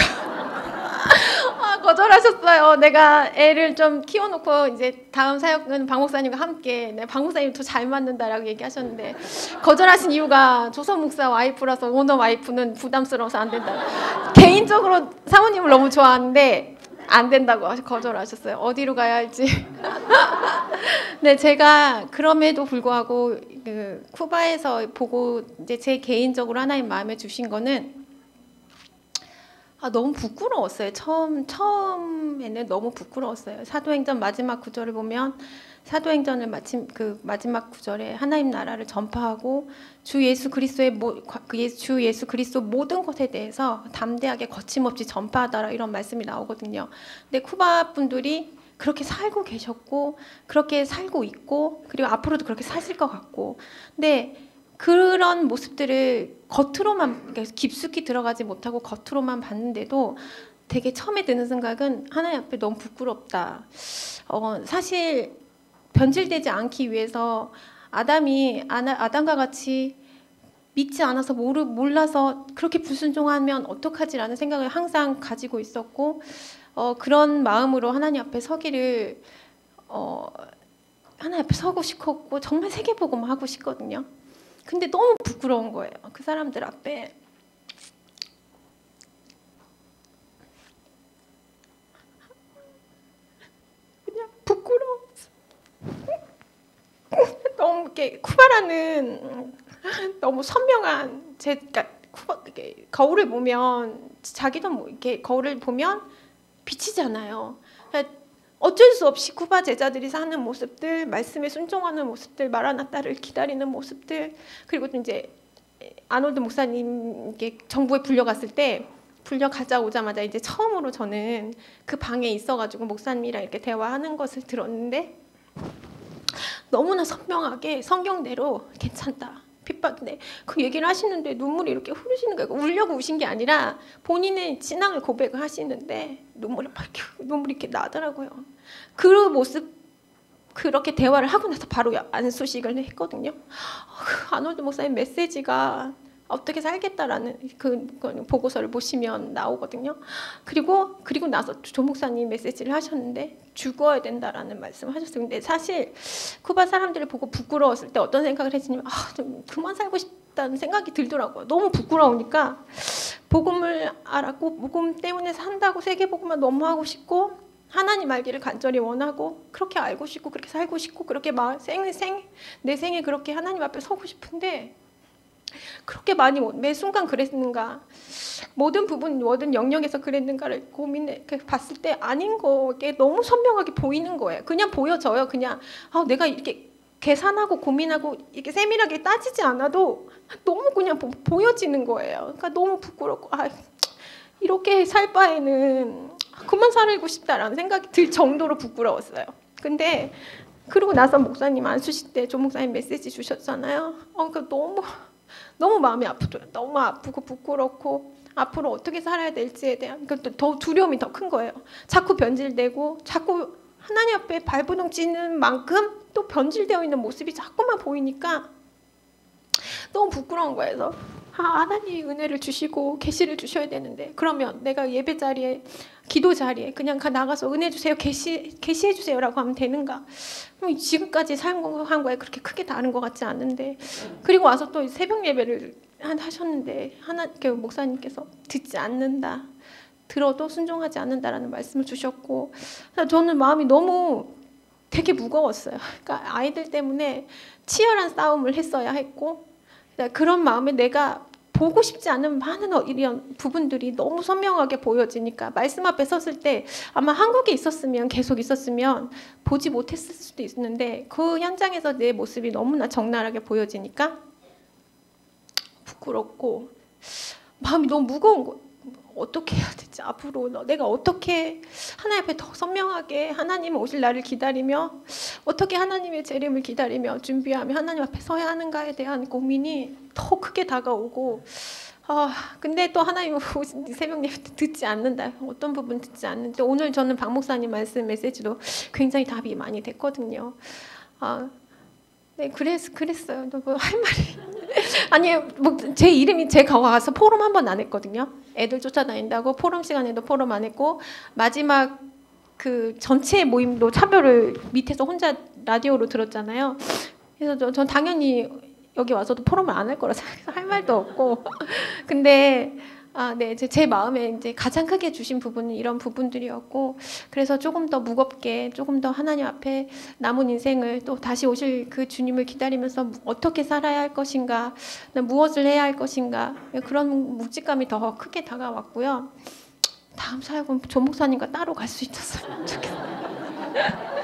거절하셨어요. 내가 애를 좀 키워놓고 이제 다음 사역은 박 목사님과 함께 박 목사님 더 잘 맞는다라고 얘기하셨는데 거절하신 이유가 조선 목사 와이프라서 오너 와이프는 부담스러워서 안 된다. 개인적으로 사모님을 너무 좋아하는데 안 된다고 거절하셨어요. 어디로 가야 할지. 네, 제가 그럼에도 불구하고 쿠바에서 보고 이제 제 개인적으로 하나님 마음에 주신 거는 너무 부끄러웠어요. 처음에는 너무 부끄러웠어요. 사도행전 마지막 구절을 보면 사도행전을 마침 그 마지막 구절에 하나님 나라를 전파하고 주 예수 그리스도의 주 예수 그리스도 모든 것에 대해서 담대하게 거침없이 전파하더라 이런 말씀이 나오거든요. 근데 쿠바 분들이 그렇게 살고 계셨고 그렇게 살고 있고 그리고 앞으로도 그렇게 사실 것 같고 근데 그런 모습들을 겉으로만 깊숙이 들어가지 못하고 겉으로만 봤는데도 되게 처음에 드는 생각은 하나님 앞에 너무 부끄럽다. 사실 변질되지 않기 위해서 아담과 같이 믿지 않아서 몰라서 그렇게 불순종하면 어떡하지라는 생각을 항상 가지고 있었고 그런 마음으로 하나님 앞에 서기를 하나님 앞에 서고 싶었고 정말 세계복음을 하고 싶거든요. 근데 너무 부끄러운 거예요. 그 사람들 앞에. 그냥 부끄러웠어. 너무 이렇게 쿠바라는 너무 선명한 그러니까 거울을 보면 자기도 뭐 이렇게 거울을 보면 비치잖아요. 어쩔 수 없이 쿠바 제자들이 사는 모습들, 말씀에 순종하는 모습들, 마라나타를 기다리는 모습들, 그리고 또 이제 아놀드 목사님 정부에 불려갔을 때 오자마자 이제 처음으로 저는 그 방에 있어가지고 목사님이랑 이렇게 대화하는 것을 들었는데 너무나 선명하게 성경대로 괜찮다. 핍박인데 그 얘기를 하시는데 눈물이 이렇게 흐르시는 거예요. 울려고 우신 게 아니라 본인의 신앙을 고백을 하시는데 눈물이 이렇게 나더라고요. 그 모습 그렇게 대화를 하고 나서 바로 안수식을 했거든요. 아놀드 목사님 메시지가 어떻게 살겠다라는 그 보고서를 보시면 나오거든요. 그리고 나서 조 목사님 메시지를 하셨는데 죽어야 된다라는 말씀을 하셨어요. 근데 사실 쿠바 사람들을 보고 부끄러웠을 때 어떤 생각을 했냐면 좀 그만 살고 싶다는 생각이 들더라고요. 너무 부끄러우니까 복음을 알았고 복음 때문에 산다고 세계복음만 너무 하고 싶고 하나님 알기를 간절히 원하고 그렇게 알고 싶고 그렇게 살고 싶고 그렇게 내 생에 그렇게 하나님 앞에 서고 싶은데 그렇게 많이 매 순간 그랬는가 모든 부분 모든 영역에서 그랬는가를 고민해 봤을 때 아닌 거게 너무 선명하게 보이는 거예요. 그냥 보여져요. 그냥 내가 이렇게 계산하고 고민하고 이렇게 세밀하게 따지지 않아도 너무 그냥 보여지는 거예요. 그러니까 너무 부끄럽고 이렇게 살 바에는 그만 살고 싶다라는 생각이 들 정도로 부끄러웠어요. 근데 그러고 나서 목사님 안수식 때 조 목사님 메시지 주셨잖아요. 그러니까 너무 마음이 아프더라고요. 너무 아프고 부끄럽고 앞으로 어떻게 살아야 될지에 대한 더 두려움이 더 큰 거예요. 자꾸 변질되고 자꾸 하나님 앞에 발부둥치는 만큼 또 변질되어 있는 모습이 자꾸만 보이니까 너무 부끄러운 거예요. 그래서 하나님이 은혜를 주시고 계시를 주셔야 되는데 그러면 내가 예배 자리에 기도 자리에 그냥 나가서 은혜 주세요 계시해 주세요라고 하면 되는가? 지금까지 사용한 거에 그렇게 크게 다른 것 같지 않은데 그리고 와서 또 새벽 예배를 하셨는데 목사님께서 듣지 않는다 들어도 순종하지 않는다라는 말씀을 주셨고 저는 마음이 너무 되게 무거웠어요. 그러니까 아이들 때문에 치열한 싸움을 했어야 했고 그런 마음에 내가 보고 싶지 않은 많은 이런 부분들이 너무 선명하게 보여지니까 말씀 앞에 섰을 때 아마 한국에 계속 있었으면 보지 못했을 수도 있는데 그 현장에서 내 모습이 너무나 적나라하게 보여지니까 부끄럽고 마음이 너무 무거운 거예요. 어떻게 해야 되지? 앞으로 내가 어떻게 하나님 앞에 더 선명하게 하나님 오실 날을 기다리며 어떻게 하나님의 재림을 기다리며 준비하며 하나님 앞에 서야 하는가에 대한 고민이 더 크게 다가오고 근데 또 하나님 새벽 예배 듣지 않는다. 어떤 부분 듣지 않는데 오늘 저는 박 목사님 말씀 메시지도 굉장히 답이 많이 됐거든요. 네, 그랬어요. 뭐 할 말이 아니 제 이름이 제가 와서 포럼 한 번 안 했거든요. 애들 쫓아다닌다고 포럼 시간에도 포럼 안 했고 마지막 그 전체 모임도 차별을 밑에서 혼자 라디오로 들었잖아요. 그래서 전 당연히 여기 와서도 포럼을 안 할 거라 할 말도 없고 근데 네, 제 마음에 이제 가장 크게 주신 부분은 이런 부분들이었고 그래서 조금 더 무겁게 조금 더 하나님 앞에 남은 인생을 또 다시 오실 그 주님을 기다리면서 어떻게 살아야 할 것인가 무엇을 해야 할 것인가 그런 묵직감이 더 크게 다가왔고요. 다음 사역은 조 목사님과 따로 갈 수 있었으면 좋겠어요.